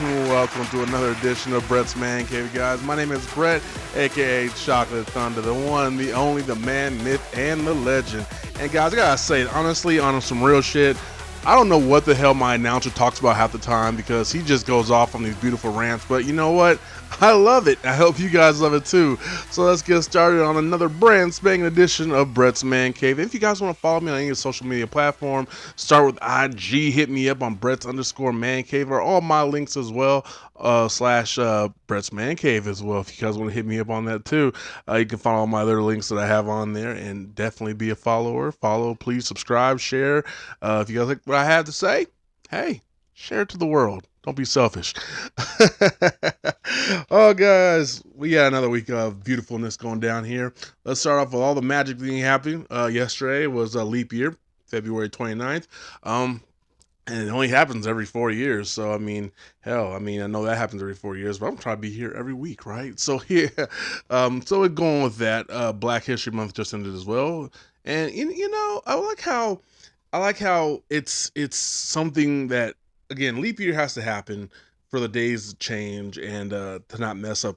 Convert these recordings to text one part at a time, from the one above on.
Welcome to another edition of Brett's Man Cave, guys. My name is Brett, aka Chocolate Thunder, the one, the only, the man, myth, and the legend. And guys, I gotta say, honestly, on some real shit, I don't know what the hell my announcer talks about half the time because he just goes off on these beautiful rants. But you know what? I love it. I hope you guys love it too. So let's get started on another brand spanking edition of Brett's Man Cave. If you guys want to follow me on any social media platform, start with IG. Hit me up on Brett's_Man Cave or all my links as well. Slash Brett's Man Cave as well. If you guys want to hit me up on that too, you can follow all my other links that I have on there and definitely be a follower. Follow, please subscribe, share. If you guys like what I have to say, hey, share it to the world. Don't be selfish. Oh, guys, we got another week of beautifulness going down here. Let's start off with all the magic thing happening. Yesterday was a leap year, February 29th. And it only happens every 4 years. So, I mean, hell, I know that happens every 4 years, but I'm trying to be here every week, right? So, yeah. So we're going with that. Black History Month just ended as well. And, I like how it's something that, again, leap year has to happen for the days to change and to not mess up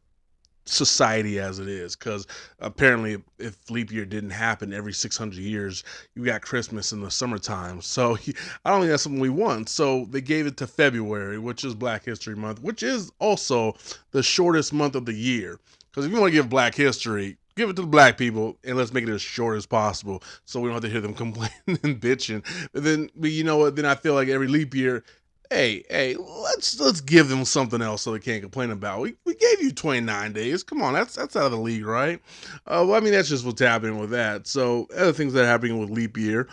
society as it is, because apparently if leap year didn't happen every 600 years, you got Christmas in the summertime. So I don't think that's something we want. So they gave it to February, which is Black History Month, which is also the shortest month of the year. Because if you want to give Black History, give it to the black people and let's make it as short as possible so we don't have to hear them complaining and bitching. But you know what? Then I feel like every leap year, hey, let's give them something else so they can't complain about. We gave you 29 days. Come on, that's out of the league, right? That's just what's happening with that. So other things that are happening with leap year.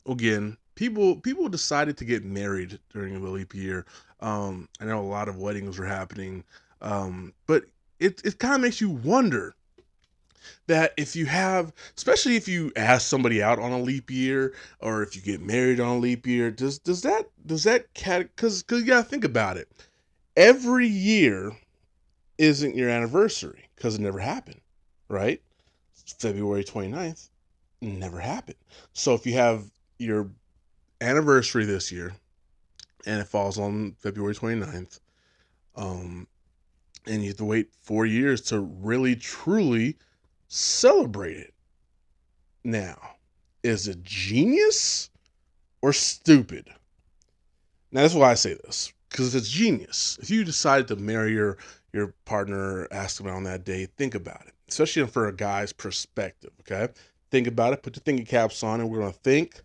Again, people decided to get married during the leap year. I know a lot of weddings were happening, but it kind of makes you wonder that if you have, especially if you ask somebody out on a leap year or if you get married on a leap year, does that because you gotta think about it. Every year isn't your anniversary because it never happened, right? February 29th never happened. So if you have your anniversary this year and it falls on February 29th, and you have to wait 4 years to really truly celebrate it. Now, is it genius or stupid? Now, that's why I say this. Because if it's genius, if you decided to marry your partner, ask them on that day, think about it. Especially for a guy's perspective, okay? Think about it. Put your thinking caps on, and we're going to think.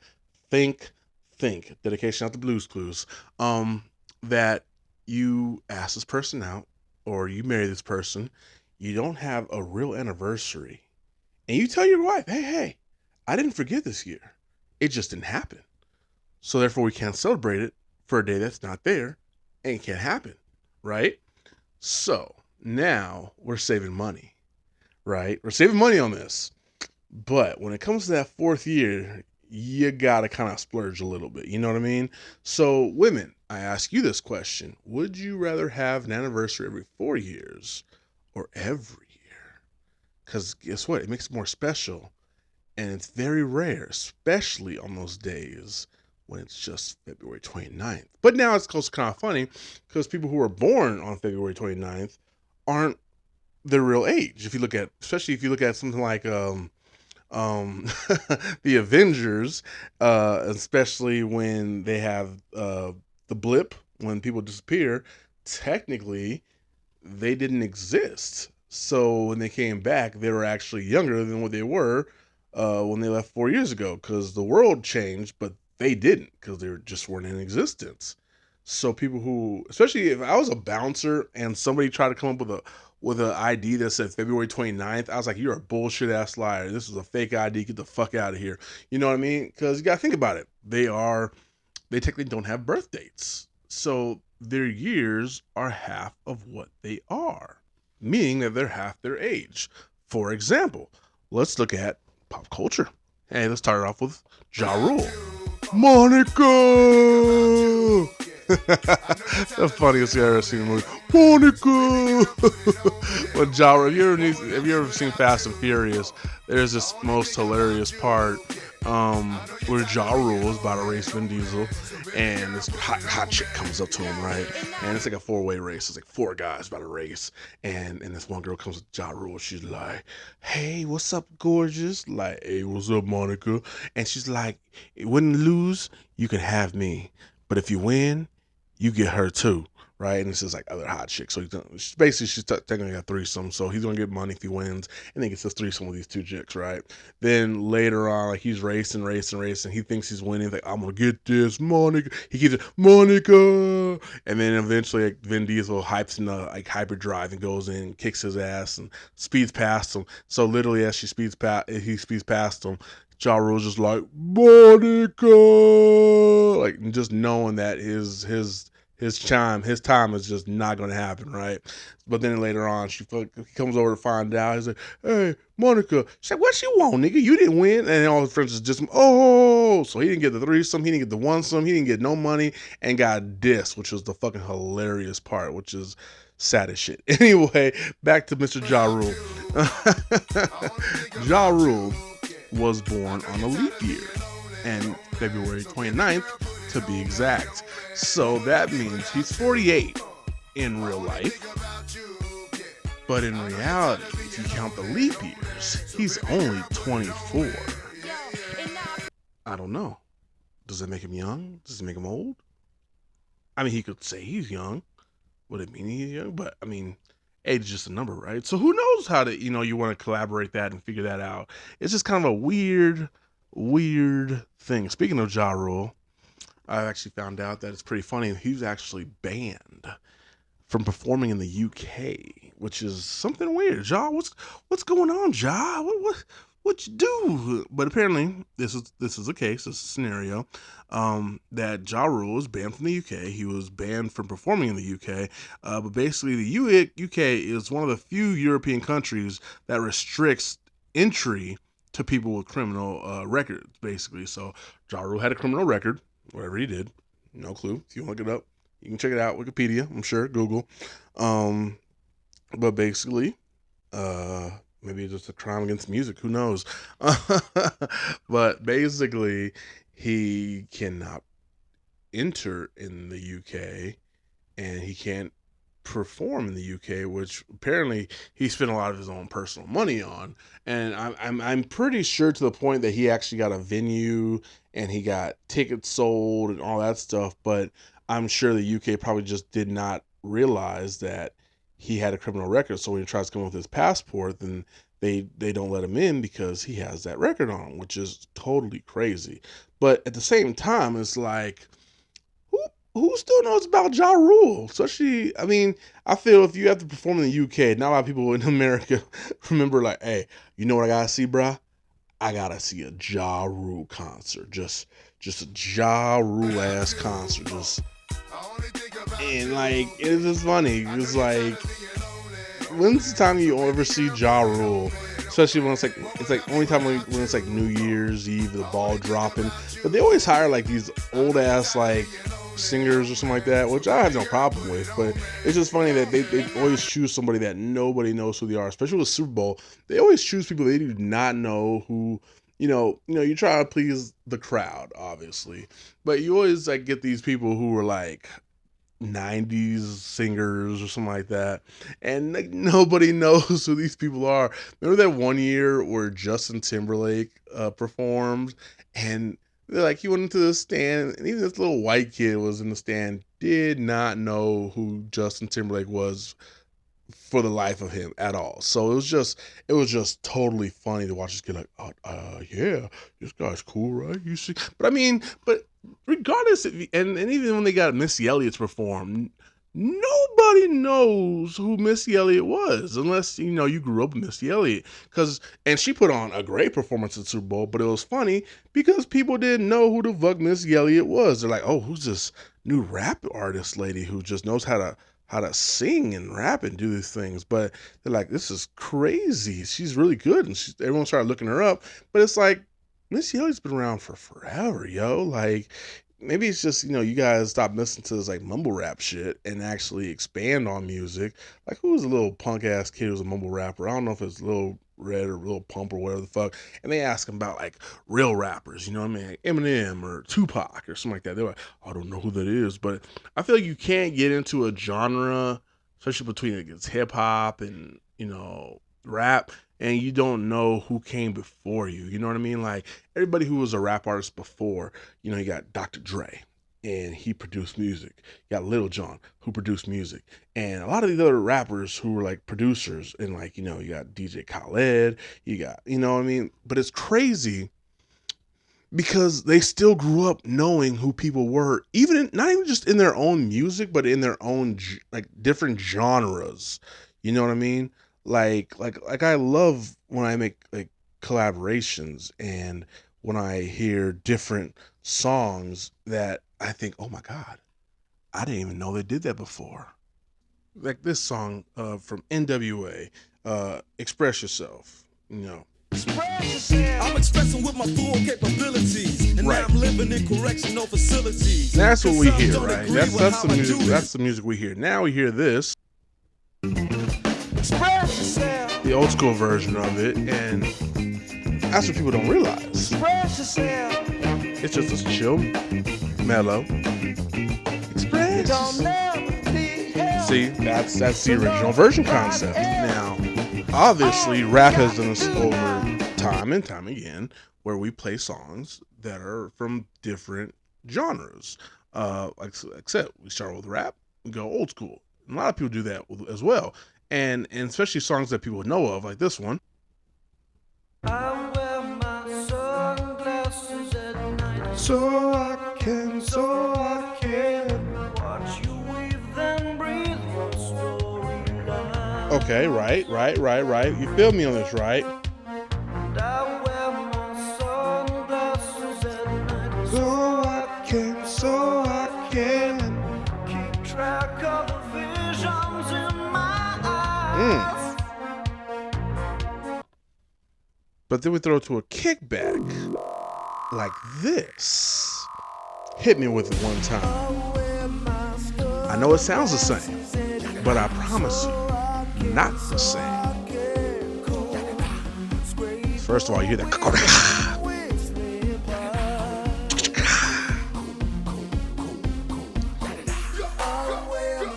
Dedication out to Blues Clues. That you ask this person out, or you marry this person, you don't have a real anniversary, and you tell your wife, hey, I didn't forget this year. It just didn't happen. So therefore, we can't celebrate it for a day that's not there, and it can't happen, right? So now we're saving money, right? We're saving money on this. But when it comes to that fourth year, you gotta kind of splurge a little bit. You know what I mean? So women, I ask you this question. Would you rather have an anniversary every 4 years or every year? Because guess what? It makes it more special. And it's very rare, especially on those days when it's just February 29th. But now it's kind of funny because people who were born on February 29th aren't their real age. Especially if you look at something like the Avengers, especially when they have the blip, when people disappear, technically they didn't exist. So when they came back, they were actually younger than what they were when they left 4 years ago, because the world changed, but they didn't, because they just weren't in existence. So people who, especially if I was a bouncer and somebody tried to come up with an ID that said February 29th, I was like, you're a bullshit ass liar. This is a fake ID. Get the fuck out of here. You know what I mean? Because you got to think about it. They technically don't have birth dates. So their years are half of what they are, meaning that they're half their age. For example, let's look at pop culture. Hey, let's start it off with Ja Rule. Monica! The funniest thing I've ever seen in a movie. Monica! When Ja Rule, have you ever seen Fast and Furious? There's this most hilarious part where Ja Rule is about to race Vin Diesel, and this hot chick comes up to him, right? And it's like a four-way race. It's like four guys about to race, and this one girl comes with Ja Rule. She's like, "Hey, what's up, gorgeous?" Like, "Hey, what's up, Monica?" And she's like, "When you lose, you can have me, but if you win, you get her too." Right, and this is like other hot chicks. So she's technically a threesome. So he's gonna get money if he wins, and then gets this threesome with these two chicks. Right. Then later on, like he's racing. He thinks he's winning. He's like, I'm gonna get this, Monica. He keeps it, Monica. And then eventually, like, Vin Diesel hypes in the like hyperdrive and goes in, kicks his ass, and speeds past him. So literally, as he speeds past him. Ja Rule's just like, Monica, like just knowing that his time is just not gonna happen, right? But then later on, he comes over to find out. He's like, "Hey, Monica," she's like, "What you want, nigga? You didn't win." And then all his friends is just, "Oh," so he didn't get the threesome, he didn't get the one some, he didn't get no money, and got dissed, which was the fucking hilarious part, which is sad as shit. Anyway, back to Mr. Ja Rule. Ja Rule was born on a leap year, and February 29th to be exact. So that means he's 48 in real life. But in reality, if you count the leap years, he's only 24. I don't know. Does that make him young? Does it make him old? I mean, he could say he's young. Would it mean he's young? But I mean, age is just a number, right? So who knows how to, you want to collaborate that and figure that out. It's just kind of a weird thing. Speaking of Ja Rule, I actually found out that it's pretty funny. He was actually banned from performing in the UK, which is something weird. Ja, what's going on, Ja? What you do? But apparently, this is a case, this is a scenario, that Ja Rule was banned from the UK. He was banned from performing in the UK. But basically, the UK is one of the few European countries that restricts entry to people with criminal records, basically. So Ja Rule had a criminal record, whatever he did. No clue. If you want to look it up, you can check it out. Wikipedia, I'm sure. Google. Um, but basically, uh, maybe it's just a crime against music. Who knows? But basically, he cannot enter in the UK, and he can't perform in the UK, which apparently he spent a lot of his own personal money on. And I'm pretty sure to the point that he actually got a venue and he got tickets sold and all that stuff. But I'm sure the UK probably just did not realize that he had a criminal record. So when he tries to come with his passport, then they don't let him in because he has that record on him, which is totally crazy. But at the same time, it's like, who who still knows about Ja Rule? Especially, I mean, I feel if you have to perform in the UK, not a lot of people in America remember, like, hey, you know what I gotta see, bruh? I gotta see a Ja Rule concert. Just a Ja Rule ass concert. Just and like it's just funny. It's like, when's the time you ever see Ja Rule? Especially when it's like only time when it's like New Year's Eve, the ball dropping. But they always hire like these old ass like singers or something like that, which I have no problem with. But it's just funny that they always choose somebody that nobody knows who they are. Especially with Super Bowl, they always choose people they do not know who. You try to please the crowd, obviously, but you always like get these people who are like 90s singers or something like that, and like nobody knows who these people are. Remember that one year where Justin Timberlake performed, and they're like, he went into the stand, and even this little white kid was in the stand, did not know who Justin Timberlake was for the life of him at all. So it was just totally funny to watch this kid like, yeah, this guy's cool, right? You see, but I mean, but regardless, and even when they got Missy Elliott to perform, nobody knows who Missy Elliott was unless you grew up with Missy Elliott, and she put on a great performance at the Super Bowl. But it was funny because people didn't know who the fuck Missy Elliott was. They're like, oh, who's this new rap artist lady who just knows how to sing and rap and do these things. But they're like, this is crazy. She's really good. And everyone started looking her up. But it's like, Missy Elliott's been around for forever, yo. Like, maybe it's just, you guys stop listening to this like mumble rap shit and actually expand on music. Like, who was a little punk ass kid who was a mumble rapper? I don't know if it's Lil Red or Lil Pump or whatever the fuck, and they ask him about like real rappers, you know what I mean, like Eminem or Tupac or something like that. They're like, I don't know who that is, but I feel like you can't get into a genre, especially between like, it's hip hop and rap, and you don't know who came before you. You know what I mean? Like everybody who was a rap artist before, you got Dr. Dre, and he produced music. You got Lil Jon, who produced music, and a lot of these other rappers who were like producers, and like you got DJ Khaled, you got what I mean. But it's crazy because they still grew up knowing who people were, not even just in their own music, but in their own like different genres. You know what I mean? Like I love when I make like collaborations and when I hear different songs that I think, oh my god, I didn't even know they did that before. Like this song from NWA, "Express Yourself." I'm expressing with my full capabilities, and now I'm living in correctional facilities. That's what we hear, right? That's the music. That's the music we hear. Now we hear this, the old school version of it, and that's what people don't realize. It's just a chill, mellow. Express. See, that's the original version concept. Now, obviously, rap has done this over time and time again, where we play songs that are from different genres. Except we start with rap, we go old school. And a lot of people do that as well, and especially songs that people know of, like this one. I wear my sunglasses at night, so I can watch you weave and breathe your storyline. Okay, right. You feel me on this, right? And I wear my sunglasses at night, so I can keep track of the visions in my eyes. But then we throw it to a kickback like this. Hit me with it one time. I know it sounds the same, but I promise you, not the same. First of all, you hear that.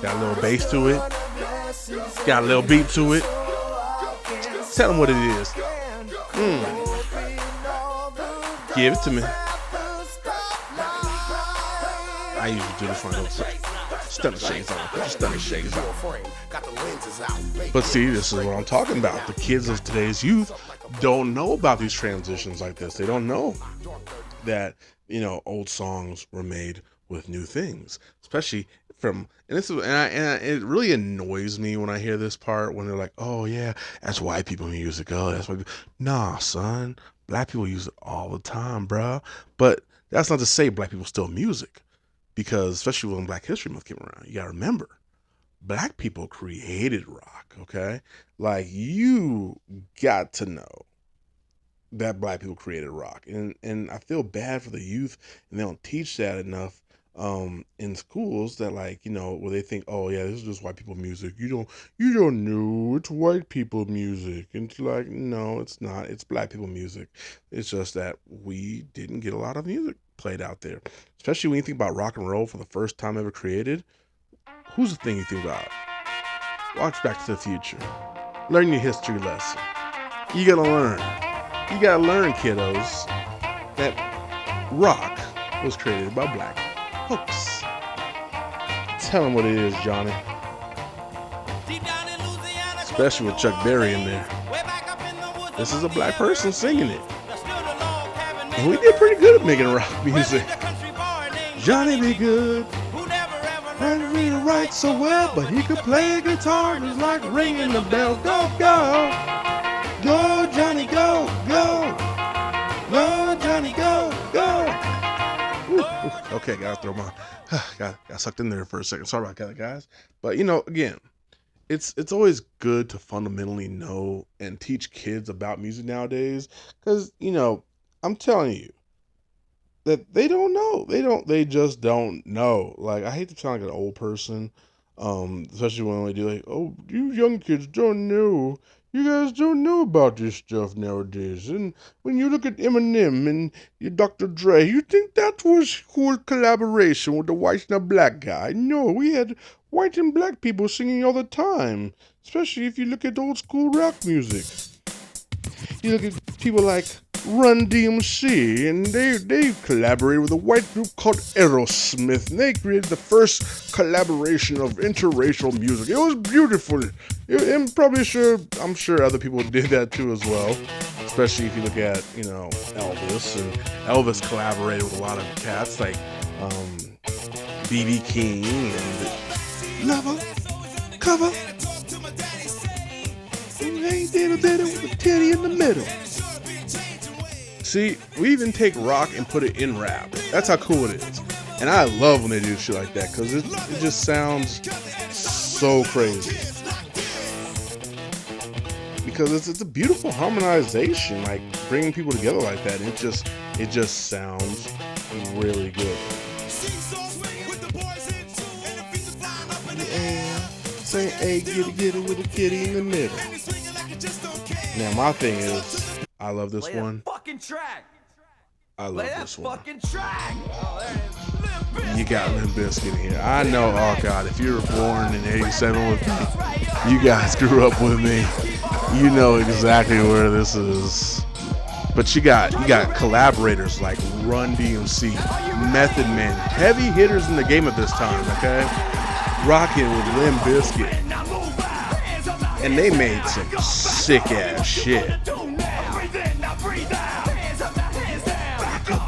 Got a little bass to it. Got a little beat to it. Tell them what it is. Give it to me. I usually do this one. Stunning shades on. Put your stunning shades on. But see, this is what I'm talking about. The kids of today's youth don't know about these transitions like this. They don't know that old songs were made with new things, especially from. And it really annoys me when I hear this part when they're like, "Oh yeah, that's white people music." Oh, that's white people. Nah, son, black people use it all the time, bro. But that's not to say black people still music, because especially when Black History Month came around, you gotta remember, black people created rock. Okay, like you got to know that black people created rock, and I feel bad for the youth, and they don't teach that enough in schools, that where they think, oh yeah, this is just white people music, you don't know, it's white people music. And it's like, no, it's not. It's black people music. It's just that we didn't get a lot of music played out there, especially when you think about rock and roll for the first time ever created. Who's the thing you think about? Watch Back to the Future. Learn your history lesson. You gotta learn, kiddos, that rock was created by black folks. Tell them what it is, Johnny. Especially with Chuck Berry in there. This is a black person singing it. And we did pretty good at making rock music. Johnny be good. Didn't read and write so well, but he could play a guitar just like ringing the bell. Go, go. Go, Johnny, go, go. Go, Johnny, go, go. Okay, gotta throw my got sucked in there for a second. Sorry about that, guys. But again, it's always good to fundamentally know and teach kids about music nowadays, because I'm telling you that they don't know. They just don't know. Like, I hate to sound like an old person, Especially when they do like, oh, you young kids don't know. You guys don't know about this stuff nowadays. And when you look at Eminem and Dr. Dre, you think that was cool collaboration with the white and the black guy. No, we had white and black people singing all the time. Especially if you look at old school rock music. You look at people like Run DMC, and they collaborated with a white group called Aerosmith, and they created the first collaboration of interracial music. It was beautiful. I'm sure other people did that too as well. Especially if you look at Elvis, and Elvis collaborated with a lot of cats like BB King and Lover Cover. Ain't little bit with a titty in the middle. See, we even take rock and put it in rap. That's how cool it is. And I love when they do shit like that because it just sounds so crazy. Because it's a beautiful harmonization, like bringing people together like that. It just sounds really good. Yeah, say, hey, get it with a kitty in the middle. Now my thing is, I love this one. I love this one. You got Limp Bizkit here. I know, oh God, if you were born in 87 with me, you guys grew up with me. You know exactly where this is. But you got collaborators like Run DMC, Method Man, heavy hitters in the game at this time, okay? Rocking with Limp Bizkit. And they made some sick ass shit.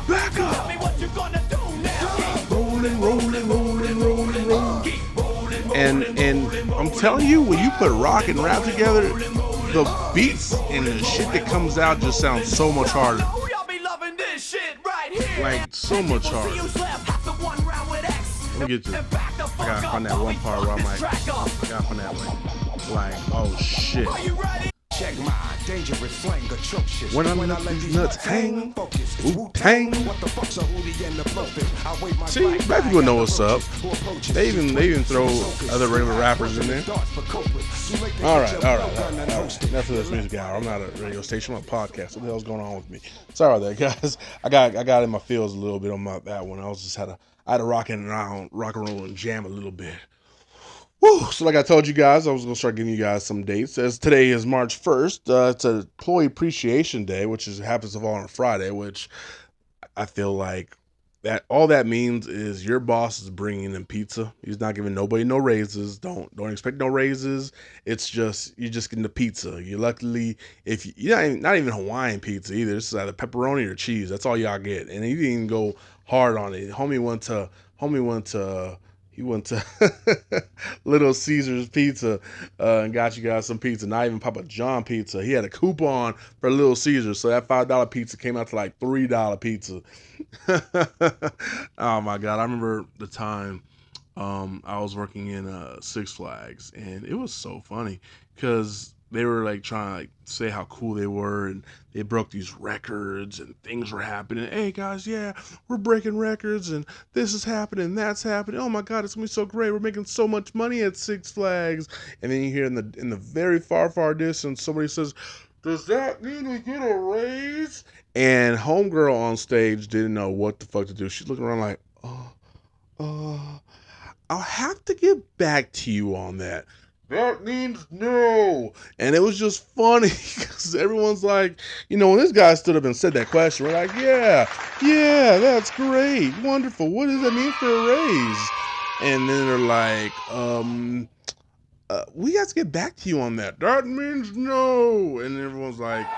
Back up. Rolling. And I'm telling you, when you put rock and rap together, the beats and the shit that comes out just sounds so much harder. Like, so much harder. Let me get to it. I gotta find that one part where I'm like, I gotta find that like, oh shit. Check my dangerous slang atrocious. When I let these nuts hang, Wu-Tang. See, black people know what's up. They even throw other regular rappers in there. All right. Enough of this music hour. I'm not a radio station. I'm a podcast. What the hell's going on with me? Sorry about that, guys. I got in my feels a little bit on that one. I had to rock and roll and jam a little bit. Woo! So like I told you guys, I was going to start giving you guys some dates. As today is March 1st, it's an Employee Appreciation Day, which happens to fall on a Friday, which I feel like that all that means is your boss is bringing in pizza. He's not giving nobody no raises. Don't expect no raises. It's just, you're just getting the pizza. You luckily, if you're not even Hawaiian pizza either. This is either pepperoni or cheese. That's all y'all get. And he didn't even go hard on it. Homie went to Little Caesars Pizza and got you guys some pizza. Not even Papa John pizza. He had a coupon for Little Caesars, so that $5 pizza came out to like $3 pizza. Oh my God! I remember the time I was working in Six Flags, and it was so funny because they were like trying to like say how cool they were, and they broke these records and things were happening. Hey guys, yeah, we're breaking records and this is happening, that's happening. Oh my God, it's gonna be so great. We're making so much money at Six Flags. And then you hear in the very far distance somebody says, "Does that mean we get a raise?" And homegirl on stage didn't know what the fuck to do. She's looking around like, uh, I'll have to get back to you on that. That means no. And it was just funny because everyone's like, when this guy stood up and said that question, we're like, yeah, that's great. Wonderful. What does that mean for a raise? And then they're like, we got to get back to you on that. That means no. And everyone's like,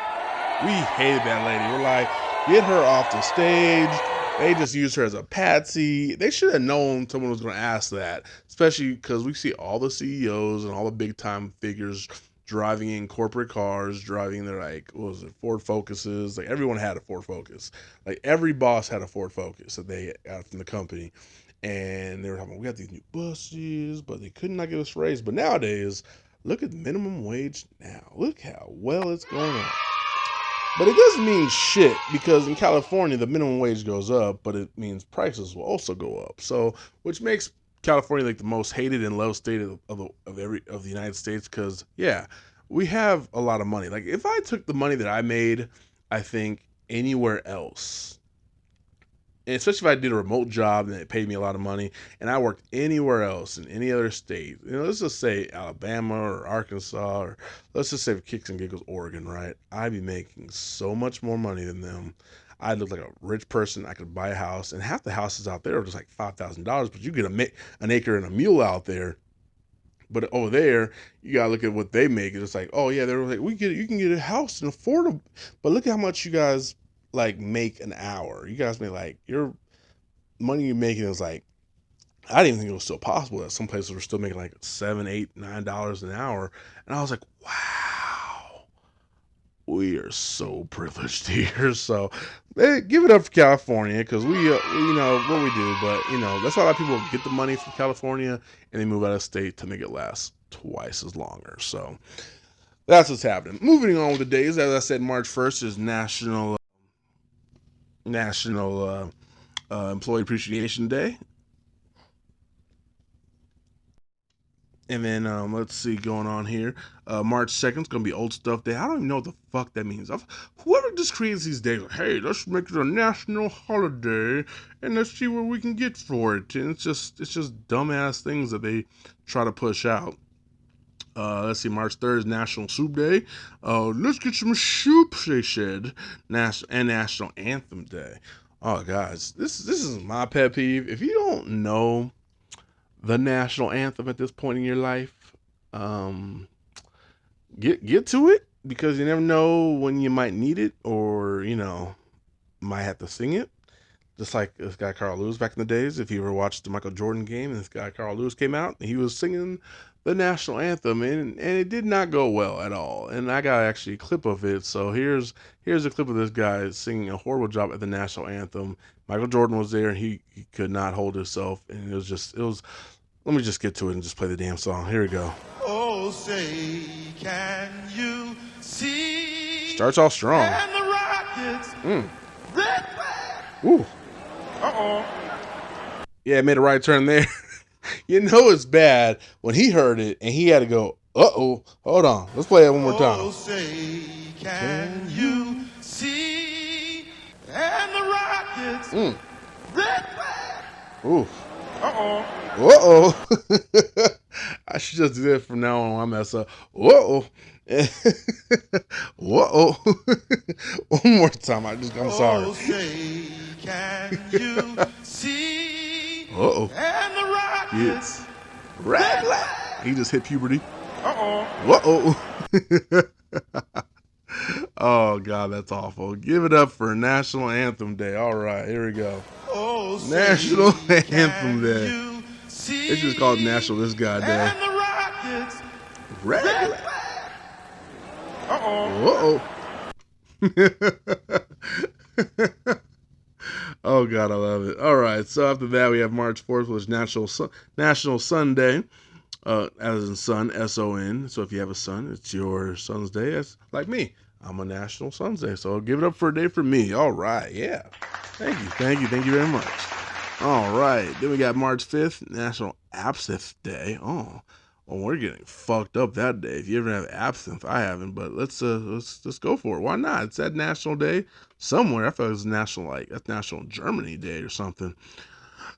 we hated that lady. We're like, get her off the stage. They just used her as a patsy. They should have known someone was going to ask that, especially because we see all the CEOs and all the big time figures driving in corporate cars, driving their Ford Focuses. Like everyone had a Ford Focus. Like every boss had a Ford Focus that they got from the company. And they were talking, we got these new buses, but they could not give us a raise. But nowadays, look at minimum wage now. Look how well it's going on. But it doesn't mean shit because in California, the minimum wage goes up, but it means prices will also go up. So, which makes California like the most hated and loved state of the United States because yeah, we have a lot of money. Like if I took the money that I made, I think anywhere else, and especially if I did a remote job and it paid me a lot of money, and I worked anywhere else in any other state, let's just say Alabama or Arkansas, or let's just say for kicks and giggles, Oregon, right? I'd be making so much more money than them. I'd look like a rich person. I could buy a house, and half the houses out there are just like $5,000, but you get an acre and a mule out there. But over there, you gotta look at what they make. It's like, oh yeah, they're like, you can get a house and affordable, but look at how much you guys like make an hour. You guys make like your money you're making is like I didn't even think it was still possible that some places were still making like $7, $8, $9 an hour, and I was like, wow, we are so privileged here. So give it up for California because we know what we do, but that's why a lot of people get the money from California and they move out of state to make it last twice as longer. So that's what's happening. Moving on with the days, as I said, March 1st is National Employee Appreciation Day. And then let's see, going on here. March 2nd is going to be Old Stuff Day. I don't even know what the fuck that means. Whoever just creates these days, like, hey, let's make it a national holiday and let's see what we can get for it. And it's just dumbass things that they try to push out. Let's see, March 3rd is National Soup Day. Let's get some soup, they said. And National Anthem Day. Oh, guys, this is my pet peeve. If you don't know the national anthem at this point in your life, get to it because you never know when you might need it or might have to sing it. Just like this guy Carl Lewis back in the days. If you ever watched the Michael Jordan game and this guy Carl Lewis came out, he was singing the national anthem and it did not go well at all. And I got actually a clip of it. So here's a clip of this guy singing a horrible job at the national anthem. Michael Jordan was there and he could not hold himself, and it was. Let me just get to it and just play the damn song. Here we go. Oh, say, can you see? Starts off strong. And the rockets. Red flag. Ooh. Uh-oh. Yeah, it made a right turn there. It's bad when he heard it and he had to go, uh-oh, hold on. Let's play it one more time. Oh, say, can you see? And the rockets. Red flag. Ooh. Uh-oh. Uh-oh. I should just do that from now on. I mess up. Uh-oh. Uh-oh. One more time. I'm sorry. Oh, say, can you see? Uh-oh. And the rockets. Yes. Red flag. He just hit puberty. Uh-oh. Uh-oh. Oh, God, that's awful. Give it up for National Anthem Day. All right, here we go. Oh, National Anthem Day. It's just called National This Guy Day. And the rockets. Red flag. Uh-oh. Uh-oh. Oh, God, I love it. All right, so after that, we have March 4th, which is National Sun Day. As in son, S-O-N. So if you have a son, it's your son's day. It's like me. I'm a National Son's Day. So give it up for a day for me. All right. Yeah. Thank you very much. All right. Then we got March 5th, National Absinthe Day. Oh, well, we're getting fucked up that day. If you ever have absinthe, I haven't, but let's go for it. Why not? It's that national day somewhere. I thought it was that's National Germany Day or something.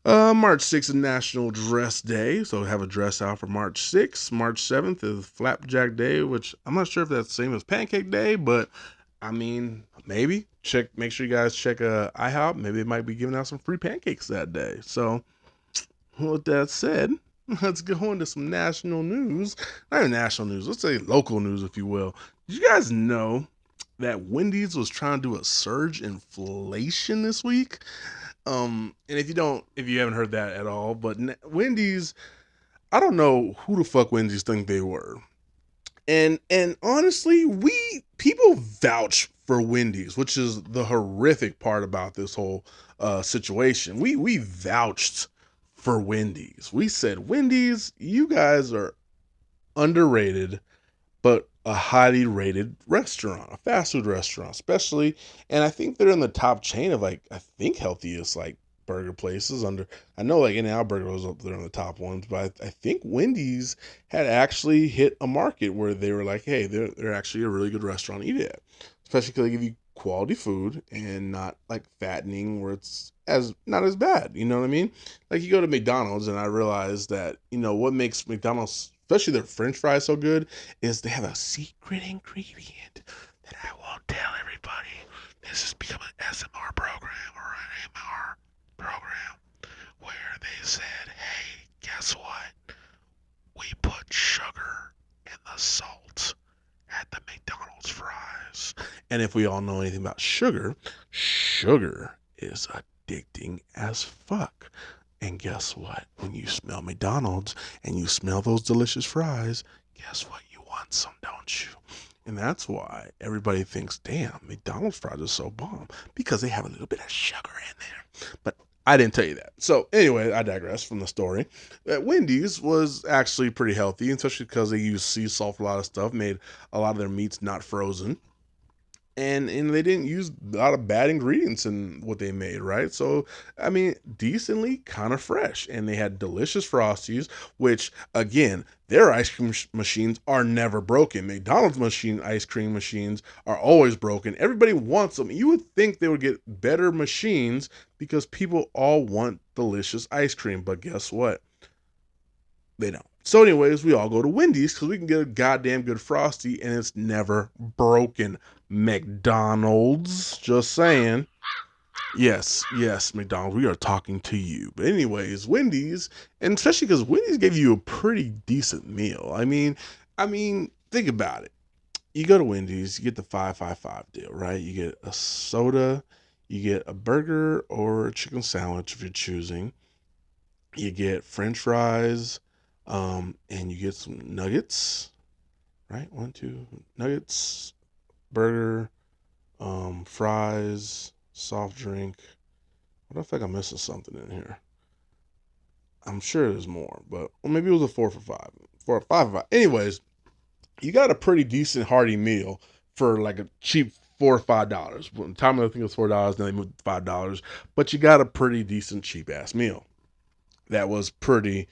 March 6th is National Dress Day, so have a dress out for March 6th. March 7th is Flapjack Day, which I'm not sure if that's the same as Pancake Day, but I mean, maybe. Make sure you guys check IHOP. Maybe they might be giving out some free pancakes that day. So, with that said, let's go into some national news. Not even national news, let's say local news, if you will. Did you guys know that Wendy's was trying to do a surge inflation this week? And if you haven't heard that at all, but Wendy's, I don't know who the fuck Wendy's think they were. And honestly, people vouch for Wendy's, which is the horrific part about this whole situation. We vouched for Wendy's. We said, Wendy's, you guys are underrated, but a highly rated restaurant, a fast food restaurant, especially. And I think they're in the top chain of I think healthiest burger places under. I know like In-N-Out Burger was up there on the top ones, but I think Wendy's had actually hit a market where they were like, hey, they're actually a really good restaurant to eat at, especially because they give you quality food and not like fattening where it's as not as bad. You know what I mean? Like you go to McDonald's and I realize that what makes McDonald's, especially their French fries, so good is they have a secret ingredient that I won't tell everybody. This has become an SMR program or an AMR program where they said, hey, guess what? We put sugar in the salt at the McDonald's fries. And if we all know anything about sugar, sugar is addicting as fuck. And guess what? When you smell McDonald's and you smell those delicious fries, guess what? You want some, don't you? And that's why everybody thinks, damn, McDonald's fries are so bomb because they have a little bit of sugar in there. But I didn't tell you that. So anyway, I digress from the story. Wendy's was actually pretty healthy, especially because they use sea salt for a lot of stuff, made a lot of their meats not frozen, and they didn't use a lot of bad ingredients in what they made, right? So I mean, decently kind of fresh, and they had delicious frosties, which again, their ice cream machines are never broken. McDonald's machine ice cream machines are always broken. Everybody wants them. You would think they would get better machines because people all want delicious ice cream, but guess what? They don't. So, anyways, we all go to Wendy's because we can get a goddamn good frosty and it's never broken. McDonald's, just saying. Yes, yes, McDonald's, we are talking to you. But anyways, Wendy's, and especially because Wendy's gave you a pretty decent meal. I mean, think about it. You go to Wendy's, you get the 555 deal, right? You get a soda, you get a burger or a chicken sandwich if you're choosing. You get French fries, and you get some nuggets, right? One, two nuggets, burger, fries, soft drink. What if I'm missing something in here? I'm sure there's more, but well, maybe it was a 4 for 5, 4 5 for 5. Anyways, you got a pretty decent hearty meal for like a cheap $4 or $5. One time I think it was $4, then they moved to $5, but you got a pretty decent cheap ass meal that was pretty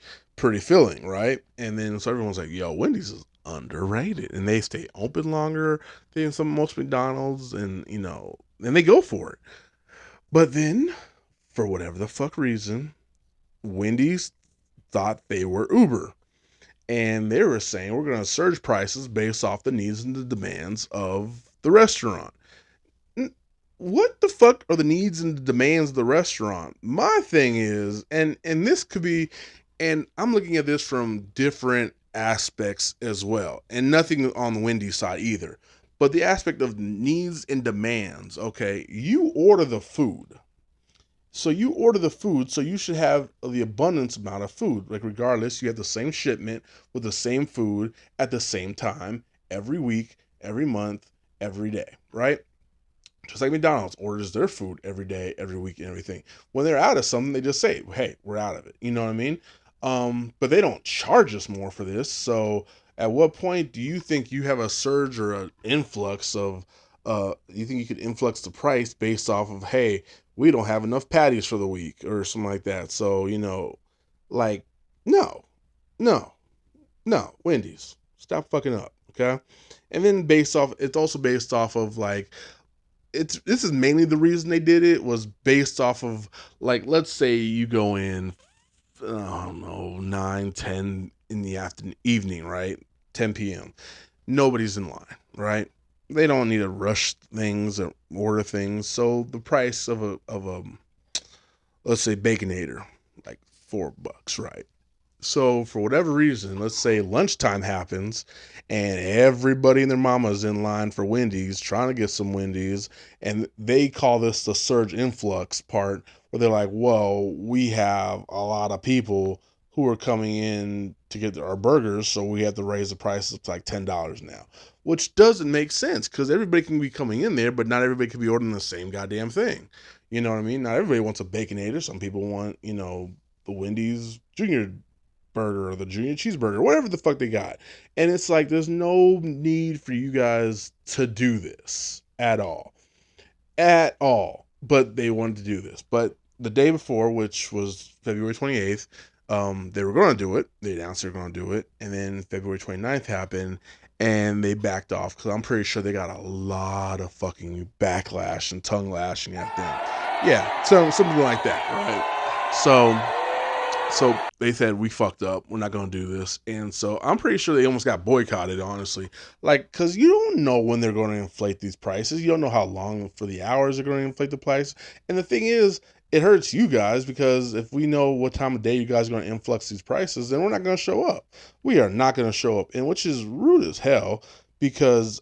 filling, right? And then so everyone's like, "Yo, Wendy's is underrated," and they stay open longer than some most McDonald's, and and they go for it. But then, for whatever the fuck reason, Wendy's thought they were Uber, and they were saying we're going to surge prices based off the needs and the demands of the restaurant. What the fuck are the needs and the demands of the restaurant? My thing is, and this could be, and I'm looking at this from different aspects as well, and nothing on the Wendy's side either, but the aspect of needs and demands. Okay, you order the food. So you order the food, so you should have the abundance amount of food. Like regardless, you have the same shipment with the same food at the same time every week, every month, every day, right? Just like McDonald's orders their food every day, every week, and everything. When they're out of something, they just say, "Hey, we're out of it." You know what I mean? But they don't charge us more for this. So, at what point do you think you have a surge or an influx of? You think you could influx the price based off of, "Hey, we don't have enough patties for the week" or something like that? So like, no, no, no, Wendy's, stop fucking up, okay? And then based off, it's also based off of like it's this is mainly the reason they did it was based off of like let's say you go in I don't know 9, 10 in the afternoon evening, right? 10 p.m. Nobody's in line, right? They don't need to rush things or order things, so the price of a let's say baconator like $4, right? So for whatever reason, let's say lunchtime happens and everybody and their mama is in line for Wendy's trying to get some Wendy's, and they call this the surge influx part where they're like, "Whoa, we have a lot of people who are coming in to get our burgers, so we have to raise the prices to like $10 now." Which doesn't make sense because everybody can be coming in there, but not everybody can be ordering the same goddamn thing. You know what I mean? Not everybody wants a baconator. Some people want, the Wendy's Junior burger or the junior cheeseburger, whatever the fuck they got. And it's like there's no need for you guys to do this at all. At all. But they wanted to do this. But the day before, which was February 28th, they were going to do it. They announced they were going to do it. And then February 29th happened and they backed off because I'm pretty sure they got a lot of fucking backlash and tongue lashing at them. Yeah, so something like that, right? So they said we fucked up. We're not going to do this, and so I'm pretty sure they almost got boycotted. Honestly, like because you don't know when they're going to inflate these prices. You don't know how long for the hours they're going to inflate the price. And the thing is, it hurts you guys because if we know what time of day you guys are going to influx these prices, then we're not going to show up. We are not going to show up, and which is rude as hell because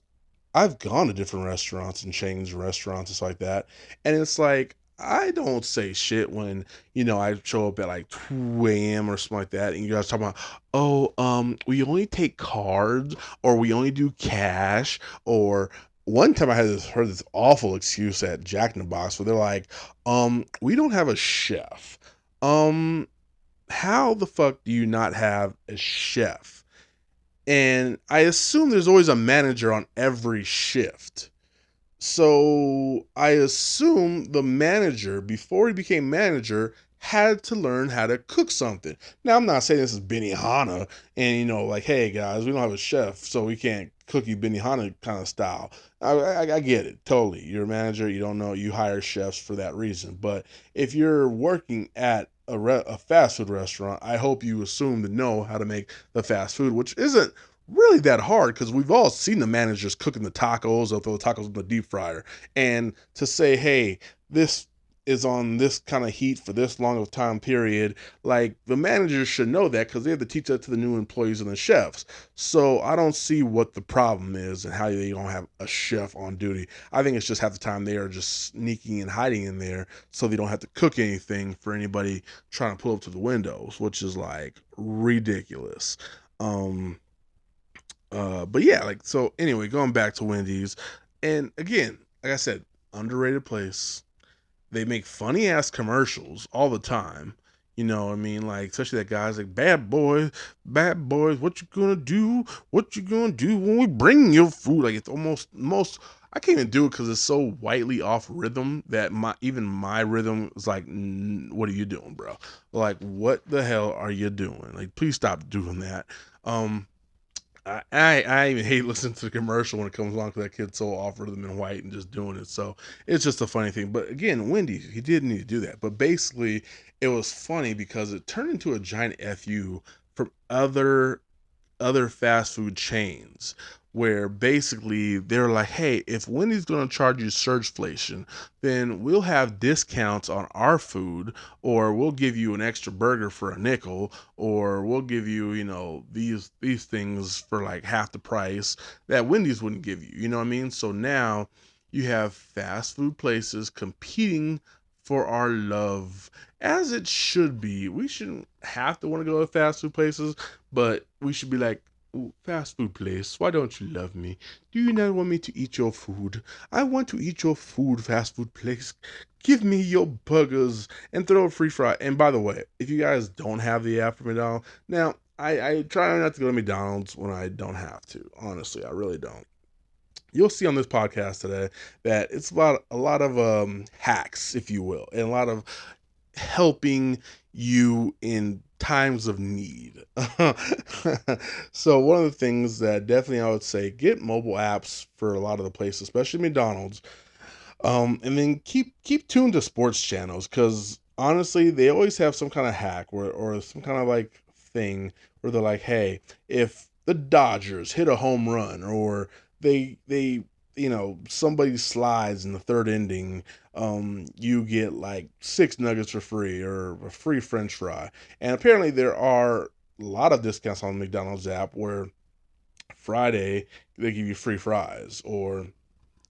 I've gone to different restaurants and chains of restaurants and stuff like that. And it's like, I don't say shit when, I show up at like 2 a.m. or something like that. And you guys talking about, oh, we only take cards or we only do cash. Or one time I heard this awful excuse at Jack in the Box where they're like, we don't have a chef. Um, how the fuck do you not have a chef? And I assume there's always a manager on every shift. So I assume the manager, before he became manager, had to learn how to cook something. Now I'm not saying this is Benihana and like, hey guys, we don't have a chef, so we can't cook you Benihana kind of style. I get it totally. You're a manager, you don't know, you hire chefs for that reason. But if you're working at a fast food restaurant, I hope you assume to know how to make the fast food, which isn't really that hard because we've all seen the managers cooking the tacos or throw the tacos in the deep fryer. And to say, hey, this is on this kind of heat for this long of a time period, like the managers should know that because they have to teach that to the new employees and the chefs. So I don't see what the problem is and how they don't have a chef on duty. I think it's just half the time they are just sneaking and hiding in there so they don't have to cook anything for anybody trying to pull up to the windows, which is like ridiculous. Um, but yeah, like so. Anyway, going back to Wendy's, and again, like I said, underrated place. They make funny ass commercials all the time. You know what I mean? Like, especially that guy's like, bad boys, what you gonna do? What you gonna do when we bring your food? Like, it's almost most. I can't even do it because it's so widely off rhythm that my rhythm is like, what are you doing, bro? Like, what the hell are you doing? Like, please stop doing that. Um, I even hate listening to the commercial when it comes along because that kid's so off rhythm and white and just doing it. So it's just a funny thing. But again, Wendy's, he didn't need to do that. But basically, it was funny because it turned into a giant fu from other fast food chains where basically they're like, hey, if Wendy's going to charge you surgeflation, then we'll have discounts on our food, or we'll give you an extra burger for a nickel, or we'll give you, these things for like half the price that Wendy's wouldn't give you. You know what I mean? So now you have fast food places competing for our love as it should be. We shouldn't have to want to go to fast food places, but we should be like, "Ooh, fast food place, why don't you love me? Do you not want me to eat your food? I want to eat your food, fast food place. Give me your burgers and throw a free fry." And by the way, if you guys don't have the app for McDonald's, now I try not to go to McDonald's when I don't have to. Honestly, I really don't. You'll see on this podcast today that it's about a lot of hacks, if you will, and a lot of helping you in times of need. So one of the things that definitely I would say, get mobile apps for a lot of the places, especially McDonald's. And then keep tuned to sports channels because honestly, they always have some kind of hack or some kind of like thing where they're like, hey, if the Dodgers hit a home run or they somebody slides in the third inning, you get like 6 nuggets for free or a free French fry. And apparently there are a lot of discounts on the McDonald's app where Friday they give you free fries or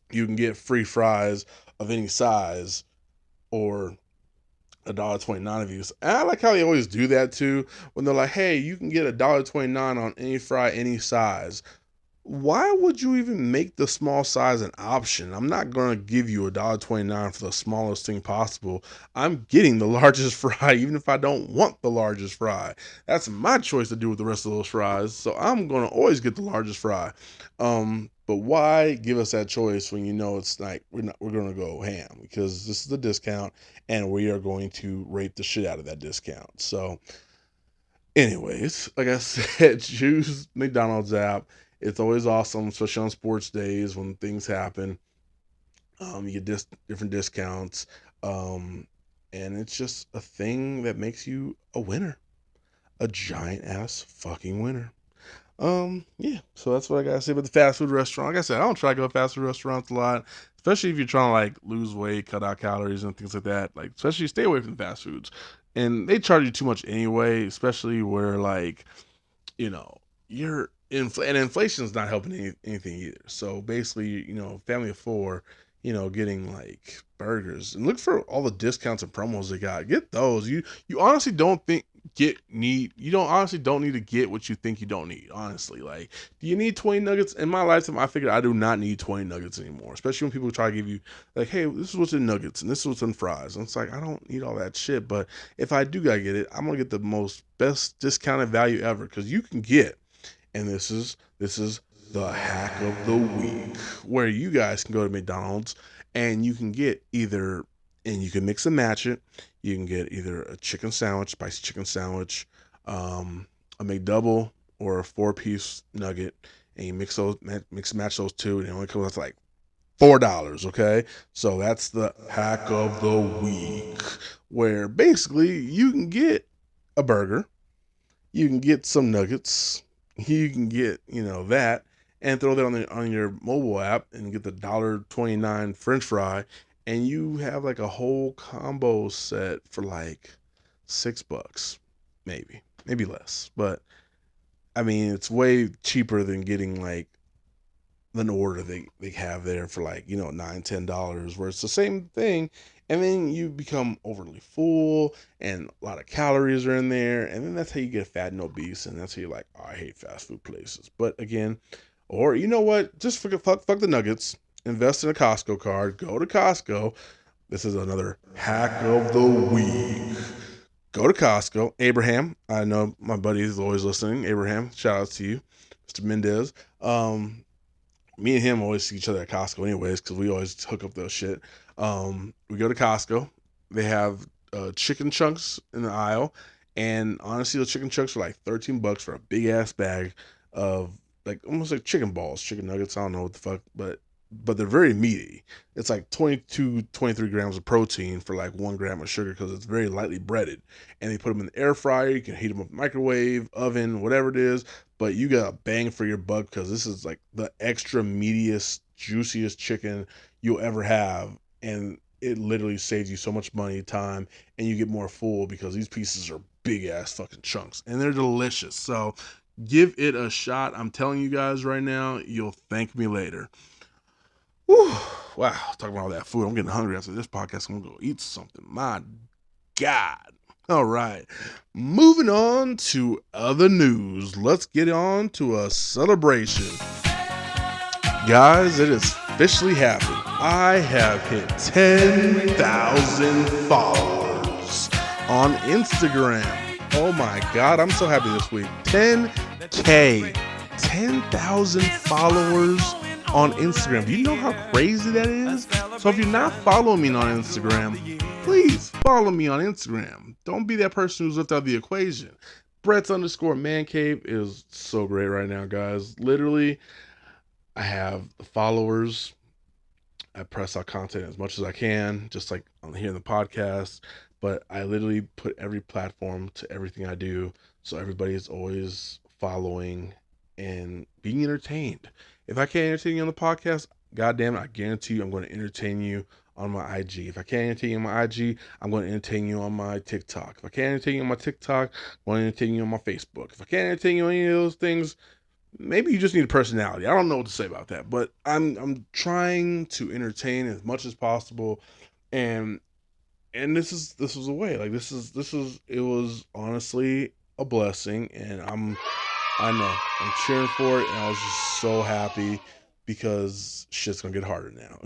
you can get free fries of any size or $1.29 of use. And I like how they always do that too when they're like, hey, you can get $1.29 on any fry, any size. why would you even make the small size an option? I'm not gonna give you $1.29 for the smallest thing possible. I'm getting the largest fry, even if I don't want the largest fry. That's my choice to do with the rest of those fries. So I'm gonna always get the largest fry. But why give us that choice when you know it's like we're gonna go ham because this is the discount and we are going to rape the shit out of that discount. So anyways, like I said, choose McDonald's app. It's always awesome, especially on sports days when things happen. You get different discounts, um, and it's just a thing that makes you a winner, a giant ass fucking winner. Yeah. So that's what I gotta say about the fast food restaurant. Like I said, I don't try to go to fast food restaurants a lot, especially if you're trying to like lose weight, cut out calories, and things like that. Like, especially stay away from fast foods, and they charge you too much anyway. Especially where like you know, you're and inflation's not helping anything either. So basically, family of four, getting like burgers and look for all the discounts and promos they got. Get those. You honestly don't think get need you don't honestly don't need to get what you think you don't need. Honestly, like, do you need 20 nuggets? In my lifetime, I figured I do not need 20 nuggets anymore. Especially when people try to give you like, hey, this is what's in nuggets and this is what's in fries. And it's like I don't need all that shit. But if I do gotta get it, I'm gonna get the most best discounted value ever because you can get, and this is the hack of the week where you guys can go to McDonald's and you can get either and you can mix and match it. You can get either a chicken sandwich, spicy chicken sandwich, a McDouble, or a four-piece nugget, and you mix and match those two, and it only comes out to like $4. Okay, so that's the hack of the week, where basically you can get a burger, you can get some nuggets, you can get that, and throw that on your mobile app and get the $1.29 French fry, and you have like a whole combo set for like $6, maybe less, but I mean it's way cheaper than getting like an order they have there for like $9-10 where it's the same thing, and then you become overly full and a lot of calories are in there, and then that's how you get fat and obese, and that's how you're like, oh, I hate fast food places. But again, or you know what, just fuck the nuggets, invest in a Costco card, go to Costco. This is another hack of the week. Go to Costco. Abraham, I know my buddy is always listening. Abraham, shout out to you. Mr. Mendez. Me and him always see each other at Costco anyways because we always hook up those shit. We go to Costco. They have chicken chunks in the aisle, and honestly, the chicken chunks are like $13 for a big ass bag of like almost like chicken balls, chicken nuggets. I don't know what the fuck, but they're very meaty. It's like 22, 23 grams of protein for like 1 gram of sugar because it's very lightly breaded. And they put them in the air fryer. You can heat them up, microwave, oven, whatever it is. But you got a bang for your buck because this is like the extra meatiest, juiciest chicken you'll ever have. And it literally saves you so much money, time, and you get more full because these pieces are big ass fucking chunks and they're delicious. So give it a shot. I'm telling you guys right now, you'll thank me later. Whew. Wow, talking about all that food. I'm getting hungry after this podcast. I'm gonna go eat something. My God. All right. Moving on to other news. Let's get on to a celebration. Guys, it has officially happened. I have hit 10,000 followers on Instagram. Oh my God, I'm so happy this week. 10K. 10,000 followers on Instagram. Do you know how crazy that is? So if you're not following me on Instagram, please follow me on Instagram. Don't be that person who's left out of the equation. Brett's underscore man cave is so great right now, guys. Literally, I have followers. I press out content as much as I can, just like on here in the podcast. But I literally put every platform to everything I do, so everybody is always following and being entertained. If I can't entertain you on the podcast, God damn it, I guarantee you I'm going to entertain you on my IG. If I can't entertain you on my IG, I'm going to entertain you on my TikTok. If I can't entertain you on my TikTok, I'm going to entertain you on my Facebook. If I can't entertain you on any of those things, maybe you just need a personality. I don't know what to say about that, but I'm trying to entertain as much as possible, and this was a way. Like this is it was honestly a blessing, and I know. I'm cheering for it, and I was just so happy because shit's gonna get harder now.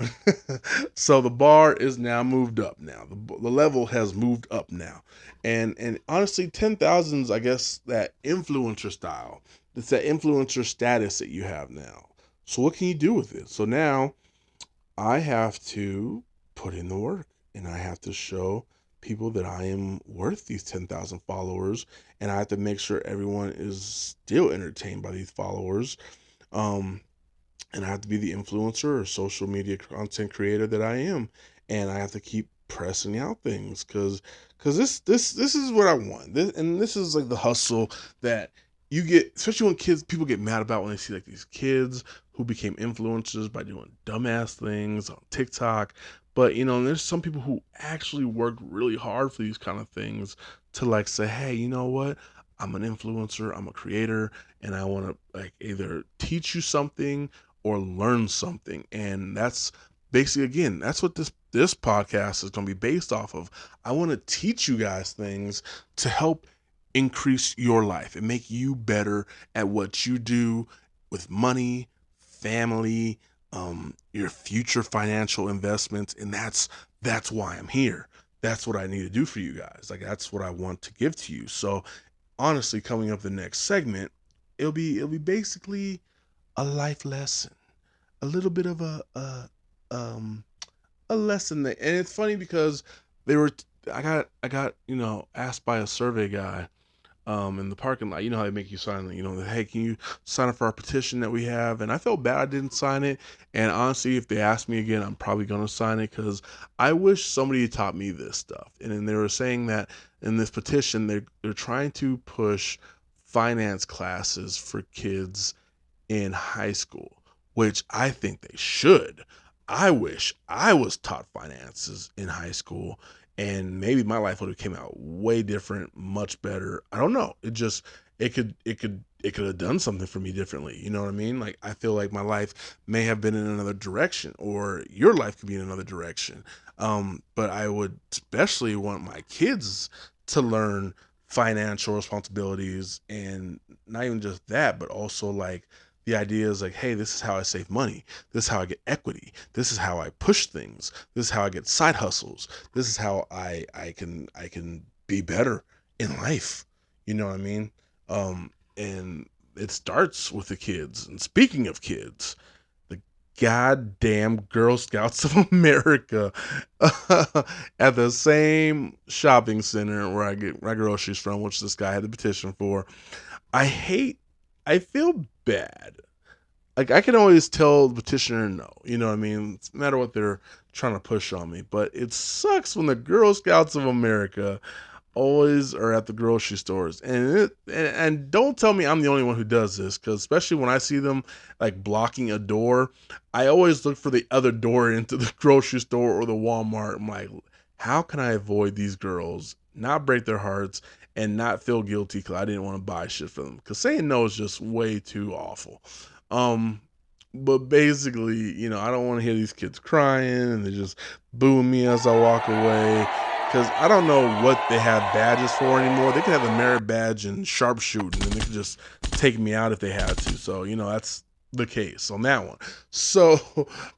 So the bar is now moved up. Now the level has moved up now, and honestly, 10,000's I guess that influencer style. It's that influencer status that you have now. So what can you do with it? So now I have to put in the work and I have to show people that I am worth these 10,000 followers, and I have to make sure everyone is still entertained by these followers. Um, and I have to be the influencer or social media content creator that I am, and I have to keep pressing out things because this is what I want. This is like the hustle that you get, especially when people get mad about when they see like these kids who became influencers by doing dumbass things on TikTok. But there's some people who actually work really hard for these kind of things to like say, hey, you know what? I'm an influencer, I'm a creator, and I want to like either teach you something or learn something. And that's basically, again, that's what this podcast is going to be based off of. I want to teach you guys things to help increase your life and make you better at what you do with money, family, your future financial investments. And that's why I'm here. That's what I need to do for you guys. Like, that's what I want to give to you. So honestly, coming up the next segment, it'll be basically a life lesson, a little bit of um a lesson that, and it's funny because they were I got asked by a survey guy in the parking lot. You know how they make you sign, hey, can you sign up for our petition that we have? And I felt bad I didn't sign it. And honestly, if they ask me again, I'm probably gonna sign it because I wish somebody taught me this stuff. And then they were saying that in this petition, they're trying to push finance classes for kids in high school, which I think they should. I wish I was taught finances in high school, and maybe my life would have came out way different, much better. I don't know. It could have done something for me differently. You know what I mean? Like, I feel like my life may have been in another direction, or your life could be in another direction. But I would especially want my kids to learn financial responsibilities, and not even just that, but also like the idea is like, hey, this is how I save money. This is how I get equity. This is how I push things. This is how I get side hustles. This is how I can be better in life. You know what I mean? And it starts with the kids. And speaking of kids, the goddamn Girl Scouts of America at the same shopping center where I get my groceries from, which this guy had the petition for. I hate, I feel bad. Like, I can always tell the petitioner no. You know what I mean? It's no matter what they're trying to push on me. But it sucks when the Girl Scouts of America always are at the grocery stores. And don't tell me I'm the only one who does this, because especially when I see them like blocking a door, I always look for the other door into the grocery store or the Walmart. I'm like, how can I avoid these girls, not break their hearts, and not feel guilty because I didn't want to buy shit for them? Because saying no is just way too awful. Um, but basically, I don't want to hear these kids crying and they're just booing me as I walk away. Because I don't know what they have badges for anymore. They can have a merit badge and sharpshooting, and they can just take me out if they had to. So, that's the case on that one. So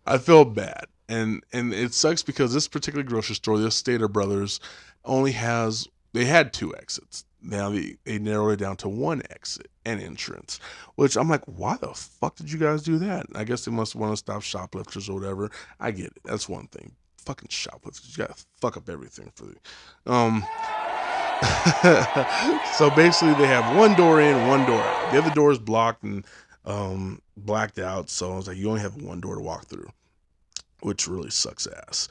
I feel bad. And it sucks because this particular grocery store, this Stater Brothers, only they had two exits. Now they narrowed it down to one exit and entrance, which I'm like, why the fuck did you guys do that? I guess they must want to stop shoplifters or whatever. I get it. That's one thing. Fucking shoplifters. You gotta fuck up everything for the so basically they have one door in, one door out. The other door is blocked and blacked out. So I was like, you only have one door to walk through, which really sucks ass.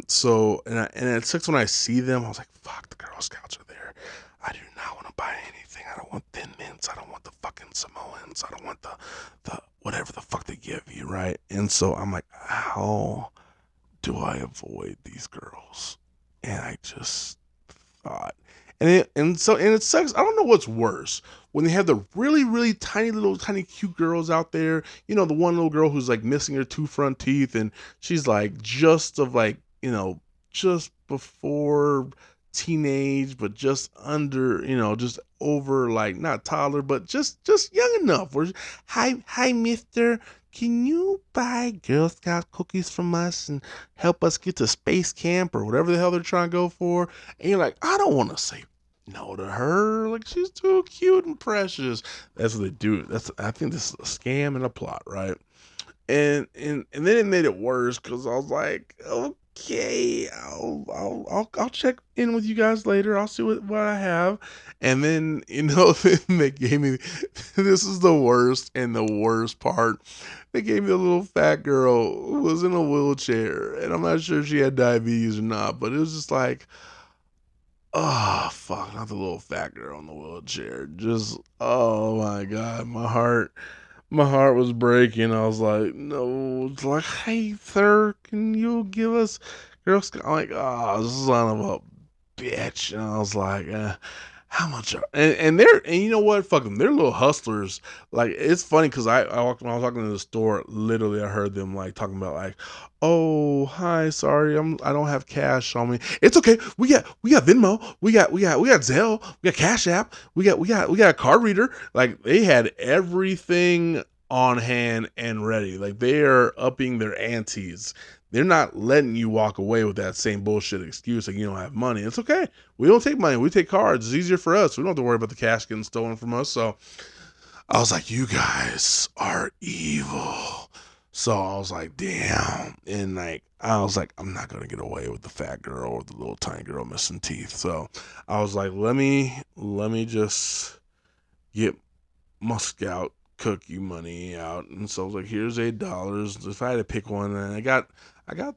So and it sucks when I see them. I was like, fuck, the Girl Scouts are there. I do not want to buy anything. I don't want Thin Mints. I don't want the fucking Samoans. I don't want the whatever the fuck they give you, right? And so I'm like, how do I avoid these girls? And I just thought, and it sucks. I don't know what's worse, when they have the really really tiny little tiny cute girls out there. The one little girl who's like missing her two front teeth, and she's like just before teenage, but just under, just over, like, not toddler, but just young enough. Where, hi, Mister. Can you buy Girl Scout cookies from us and help us get to space camp or whatever the hell they're trying to go for? And you're like, I don't want to say no to her. Like, she's too cute and precious. That's what they do. I think this is a scam and a plot, right? And then it made it worse because I was like, okay, I'll check in with you guys later. I'll see what I have. And then, then they gave me, this is the worst and the worst part. They gave me a little fat girl who was in a wheelchair, and I'm not sure if she had diabetes or not, but it was just like, oh fuck, not the little fat girl in the wheelchair. Just, oh my god, my heart was breaking. I was like, no. It's like, hey, sir, can you give us Girl Scout? I'm like, oh, son of a bitch. And I was like, how much? And you know what? Fuck them. They're little hustlers. Like, it's funny because when I was walking to the store, literally I heard them like talking about like, oh, hi, sorry, I don't have cash on me. It's okay. We got Venmo. We got Zelle. We got Cash App. We got a card reader. Like, they had everything on hand and ready. Like, they are upping their antes. They're not letting you walk away with that same bullshit excuse like you don't have money. It's okay. We don't take money. We take cards. It's easier for us. We don't have to worry about the cash getting stolen from us. So I was like, you guys are evil. So I was like, damn. And like, I was like, I'm not going to get away with the fat girl or the little tiny girl missing teeth. So I was like, let me just get my Scout cookie money out. And so I was like, here's $8. If I had to pick one, and I got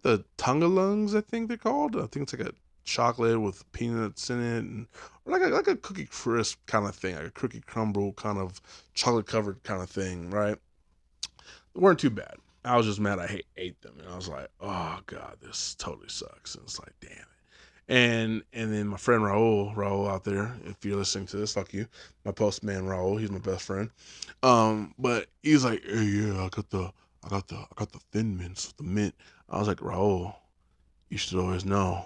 the Tungalungs, I think they're called. I think it's like a chocolate with peanuts in it, and or like a cookie crisp kind of thing, like a cookie crumble kind of chocolate covered kind of thing, right? They weren't too bad. I was just mad ate them, and I was like, oh god, this totally sucks. And it's like, damn it. And then my friend Raul out there, if you're listening to this, fuck you, my postman Raul, he's my best friend. But he's like, hey, yeah, I got the thin mints with the mint. I was like, Raul, you should always know.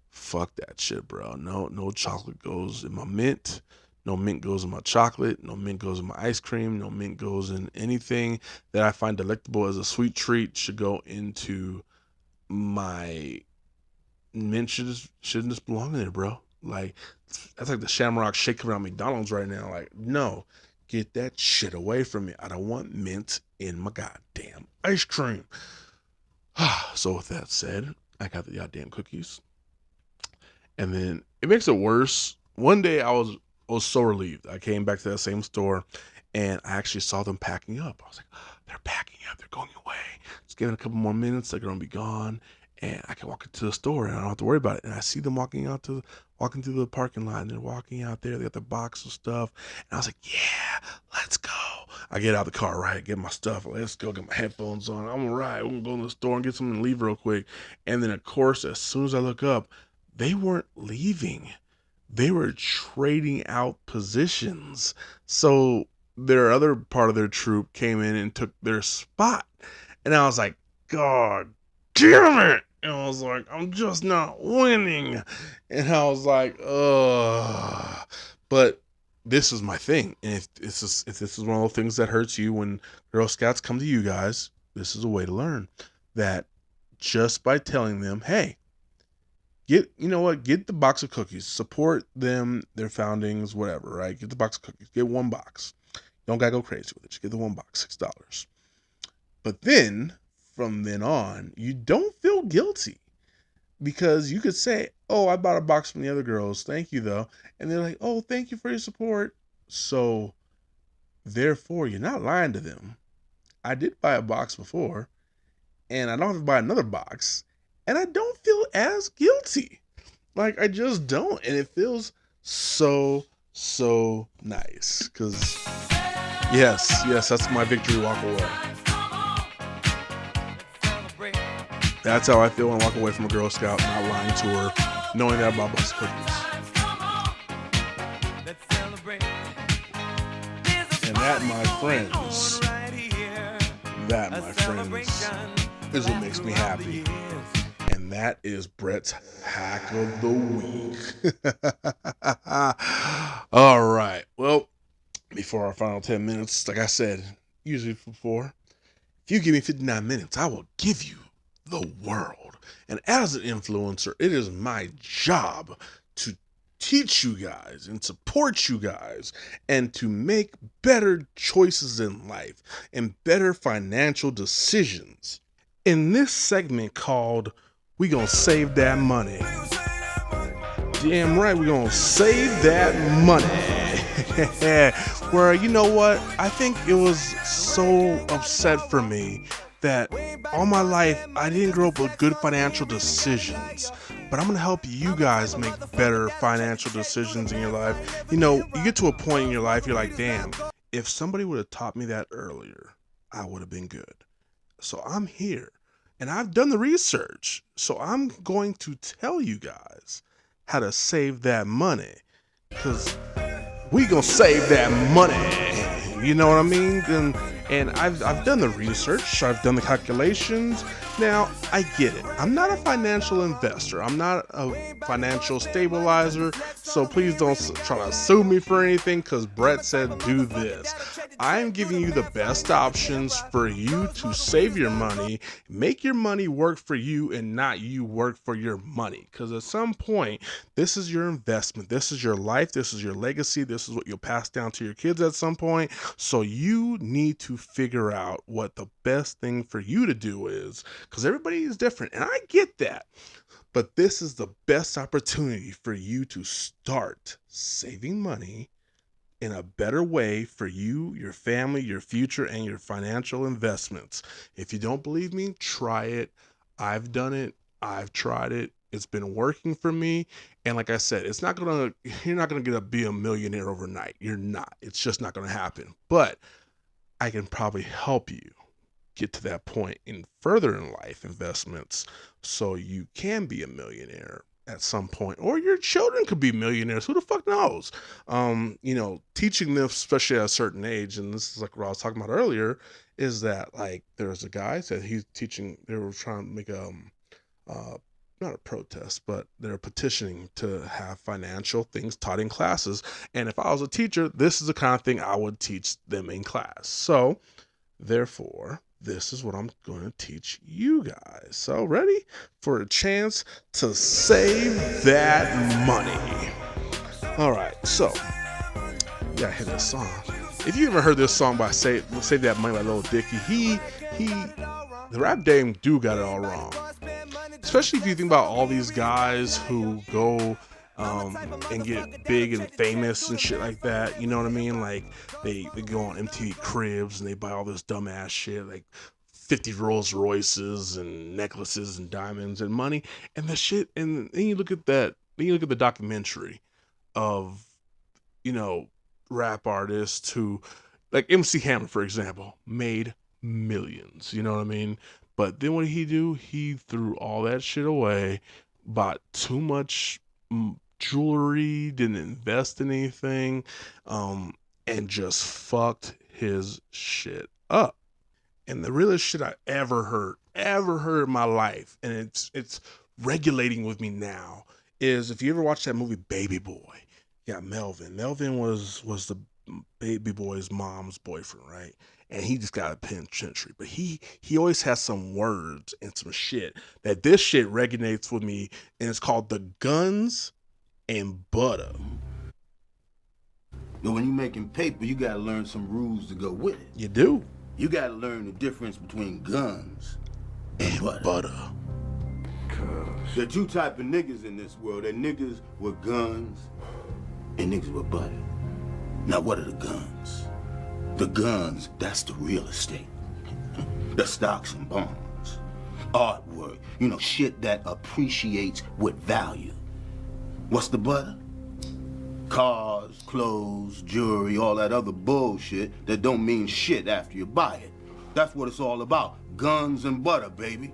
Fuck that shit, bro. No chocolate goes in my mint. No mint goes in my chocolate. No mint goes in my ice cream. No mint goes in anything that I find delectable as a sweet treat should go into my mint. Shouldn't just belong in there, bro. Like, that's like the Shamrock Shake around McDonald's right now. Like, no, get that shit away from me. I don't want mint in my goddamn ice cream. So with that said, I got the goddamn cookies. And then it makes it worse. One day I was so relieved. I came back to that same store and I actually saw them packing up. I was like, they're packing up, they're going away. Just give it a couple more minutes, they're gonna be gone. And I can walk into the store and I don't have to worry about it. And I see them walking through the parking lot, and they're walking out there. They got the box of stuff. And I was like, yeah, let's go. I get out of the car, right? Get my stuff. Let's go get my headphones on. I'm all right. We're gonna go to the store and get something and leave real quick. And then of course, as soon as I look up, they weren't leaving. They were trading out positions. So their other part of their troop came in and took their spot. And I was like, God damn it. And I was like, I'm just not winning. And I was like, ugh. But this is my thing. And if this is one of those things that hurts you when Girl Scouts come to you guys, this is a way to learn that just by telling them, hey, get the box of cookies, support them, their foundings, whatever, right? Get the box of cookies, get one box. Don't gotta go crazy with it. Just get the one box, $6. But then from then on, you don't feel guilty because you could say, oh, I bought a box from the other girls, thank you though. And they're like, oh, thank you for your support. So therefore, you're not lying to them. I did buy a box before, and I don't have to buy another box, and I don't feel as guilty. Like, I just don't. And it feels so nice. Because, yes, that's my victory walk away. That's how I feel when I walk away from a Girl Scout, not lying to her, knowing that I bought box cookies. And that, my friends, is what makes me happy. And and that is Brett's hack of the week. All right. Well, before our final 10 minutes, like I said, usually before, if you give me 59 minutes, I will give you the world. And as an influencer, it is my job to teach you guys and support you guys and to make better choices in life and better financial decisions. In this segment called We Gonna Save That Money. Damn right, we gonna save that money. Where, you know what? I think it was so upset for me that all my life I didn't grow up with good financial decisions. But I'm gonna help you guys make better financial decisions in your life. You know, you get to a point in your life, you're like, damn, if somebody would have taught me that earlier, I would have been good. So I'm here and I've done the research. So I'm going to tell you guys how to save that money. Because we gonna save that money. You know what I mean? And I've done the research, I've done the calculations. Now, I get it. I'm not a financial investor. I'm not a financial stabilizer. So please don't try to sue me for anything because Brett said do this. I'm giving you the best options for you to save your money, make your money work for you and not you work for your money. Because at some point, this is your investment. This is your life. This is your legacy. This is what you'll pass down to your kids at some point. So you need to figure out what the best thing for you to do is, because everybody is different. And I get that. But this is the best opportunity for you to start saving money in a better way for you, your family, your future, and your financial investments. If you don't believe me, try it. I've done it. I've tried it. It's been working for me. And like I said, you're not gonna be a millionaire overnight. You're not. It's just not gonna happen. But I can probably help you get to that point in further in life investments so you can be a millionaire at some point, or your children could be millionaires. Who the fuck knows? Teaching them, especially at a certain age, and this is like what I was talking about earlier, is that like there's a guy that he's teaching. They were trying to make uh, not a protest, but they're petitioning to have financial things taught in classes. And if I was a teacher, this is the kind of thing I would teach them in class. So, therefore, this is what I'm going to teach you guys. So, ready for a chance to save that money? All right, so you gotta hear this song. If you ever heard this song by Save That Money by Lil Dicky, the rap game do got it all wrong. Especially if you think about all these guys who go and get big and famous and shit like that. You know what I mean? Like they go on MTV Cribs and they buy all this dumbass shit like 50 Rolls Royces and necklaces and diamonds and money and the shit. And then you look at that. Then you look at the documentary of rap artists who, like MC Hammer, for example, made millions. You know what I mean? But then what did he do? He threw all that shit away, bought too much jewelry, didn't invest in anything, and just fucked his shit up. And the realest shit I ever heard in my life, and it's regulating with me now, is if you ever watch that movie Baby Boy. Yeah, Melvin. Melvin was the baby boy's mom's boyfriend, right? And he just got a penitentiary. But he always has some words and some shit that this shit resonates with me, and it's called the guns and Butta. But when you're making paper, you gotta learn some rules to go with it. You do. You gotta learn the difference between guns and butter. Butta. There are two type of niggas in this world. There are niggas with guns and niggas with butter. Now what are the guns? The guns, that's the real estate. The stocks and bonds. Artwork, shit that appreciates with value. What's the butter? Cars, clothes, jewelry, all that other bullshit that don't mean shit after you buy it. That's what it's all about. Guns and butter, baby.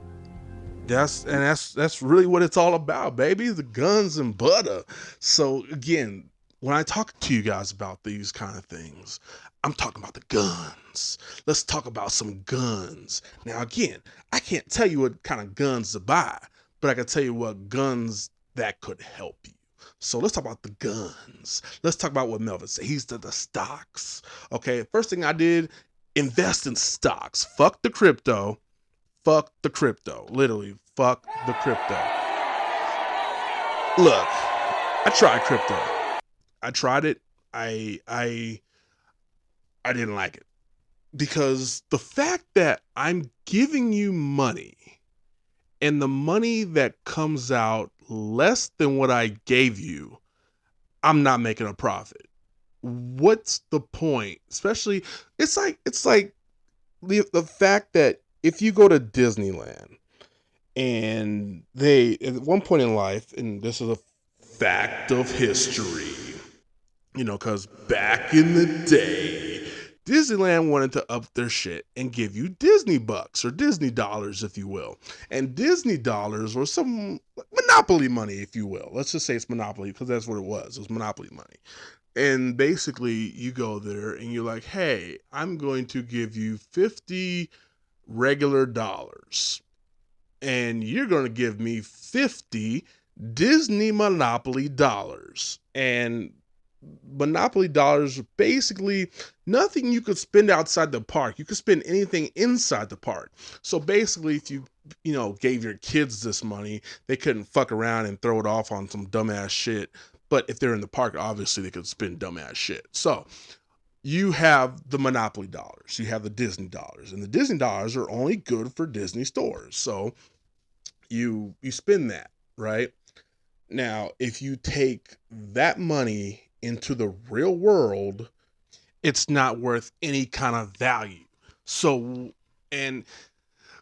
That's really what it's all about, baby. The guns and butter. So again, when I talk to you guys about these kind of things, I'm talking about the guns. Let's talk about some guns. Now again, I can't tell you what kind of guns to buy, but I can tell you what guns that could help you. So let's talk about the guns. Let's talk about what Melvin said. He's the stocks. Okay, first thing I did, invest in stocks. Fuck the crypto. Fuck the crypto. Literally, fuck the crypto. Look, I tried crypto. I tried it. I I didn't like it because the fact that I'm giving you money and the money that comes out less than what I gave you, I'm not making a profit. What's the point? Especially, it's like the fact that if you go to Disneyland and they at one point in life, and this is a fact of history, because back in the day, Disneyland wanted to up their shit and give you Disney bucks or Disney dollars, if you will. And Disney dollars were some monopoly money, if you will. Let's just say it's monopoly because that's what it was. It was monopoly money. And basically, you go there and you're like, hey, I'm going to give you 50 regular dollars. And you're going to give me 50 Disney Monopoly dollars. And Monopoly dollars are basically nothing you could spend outside the park. You could spend anything inside the park. So basically, if you gave your kids this money, they couldn't fuck around and throw it off on some dumbass shit. But if they're in the park, obviously they could spend dumbass shit. So you have the Monopoly dollars, you have the Disney dollars, and the Disney dollars are only good for Disney stores. So you spend that, right? Now, if you take that money into the real world, it's not worth any kind of value. So, and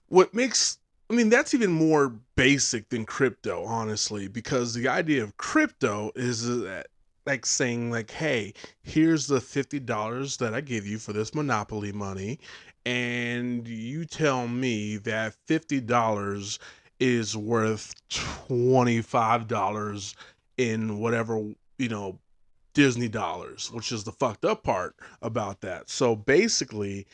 what makes, I mean, that's even more basic than crypto, honestly, because the idea of crypto is that, like, saying, like, hey, here's the $50 that I give you for this Monopoly money, and you tell me that $50 is worth $25 in whatever, you know, Disney dollars, which is the fucked up part about that. So basically,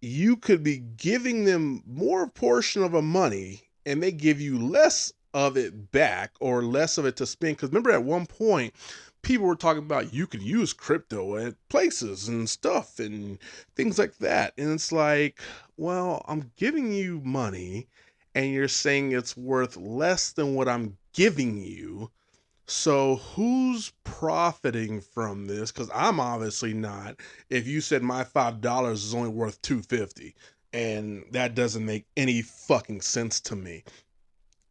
you could be giving them more portion of a money and they give you less of it back or less of it to spend. Because remember, at one point, people were talking about you could use crypto at places and stuff and things like that. And it's like, well, I'm giving you money and you're saying it's worth less than what I'm giving you. So who's profiting from this? Because I'm obviously not. If you said my $5 is only worth 250, and that doesn't make any fucking sense to me.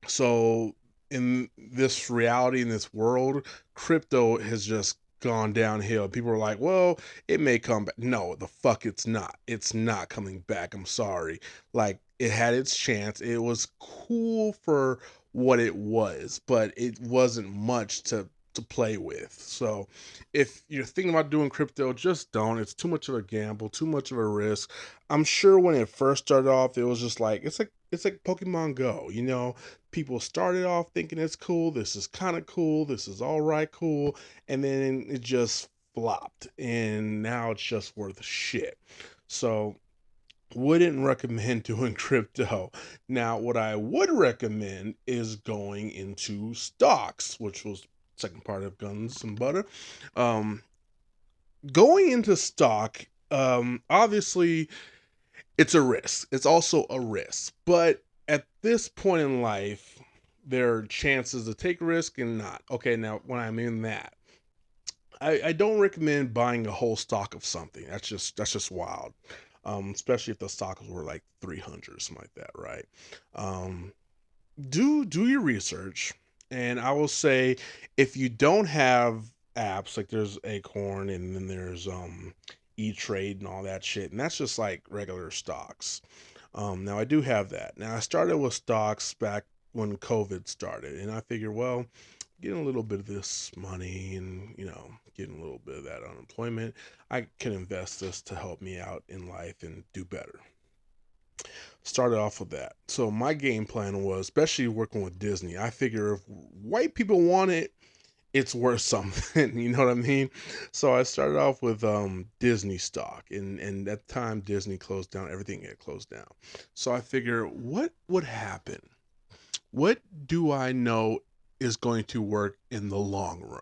So in this reality, in this world, crypto has just gone downhill. People are like, well, it may come back. No, the fuck it's not. It's not coming back. I'm sorry. Like, it had its chance. It was cool for what it was, but it wasn't much to play with. So if you're thinking about doing crypto, just don't. It's too much of a gamble, too much of a risk. I'm sure when it first started off, it was just like it's like Pokemon Go, people started off thinking it's cool, this is kind of cool, this is all right, cool, and then it just flopped, and now it's just worth shit. So wouldn't recommend doing crypto. Now, what I would recommend is going into stocks, which was second part of Guns and Butter. Um, Going into stock, obviously, it's a risk. It's also a risk, but at this point in life, there are chances to take risk and not. Okay, now when I mean that, I don't recommend buying a whole stock of something. That's just wild. Especially if the stocks were like 300 or something like that, right? Um, do your research, and I will say if you don't have apps like there's Acorn and then there's E-Trade and all that shit, and that's just like regular stocks. Now I do have that. Now I started with stocks back when COVID started, and I figured, well, getting a little bit of this money and getting a little bit of that unemployment, I can invest this to help me out in life and do better. Started off with that. So my game plan was, especially working with Disney, I figure if white people want it, it's worth something. You know what I mean? So I started off with Disney stock, and at the time Disney closed down, everything had closed down. So I figure, what would happen? What do I know is going to work in the long run?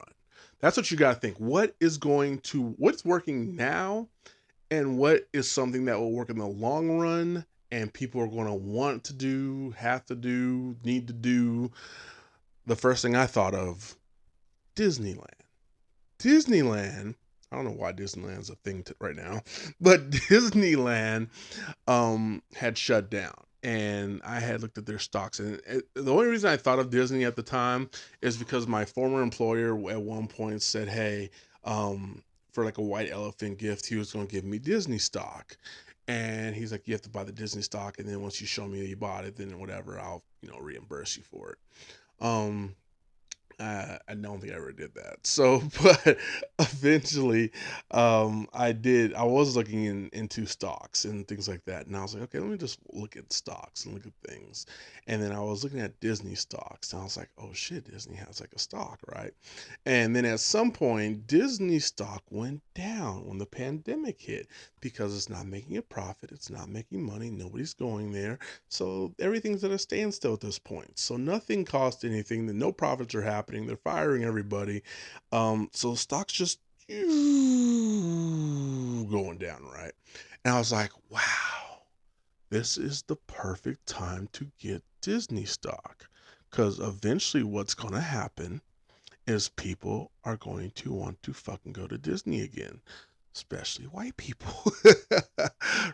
That's what you got to think. What's working now, and what is something that will work in the long run and people are going to want to do, have to do, need to do. The first thing I thought of, Disneyland. Disneyland, I don't know why Disneyland's a thing right now, but Disneyland had shut down, and I had looked at their stocks, and the only reason I thought of Disney at the time is because my former employer at one point said, hey, for like a white elephant gift, he was going to give me Disney stock. And he's like, you have to buy the Disney stock, and then once you show me that you bought it, then whatever, I'll reimburse you for it. um I don't think I ever did that. So, but eventually, I did. I was looking into stocks and things like that, and I was like, okay, let me just look at stocks and look at things. And then I was looking at Disney stocks, and I was like, oh shit, Disney has like a stock, right? And then at some point, Disney stock went down when the pandemic hit because it's not making a profit, it's not making money, nobody's going there, so everything's at a standstill at this point. So nothing costs anything. No profits are happening. They're firing everybody. So stocks just going down, right? And I was like, wow, this is the perfect time to get Disney stock. Because eventually what's going to happen is people are going to want to fucking go to Disney again, especially white people.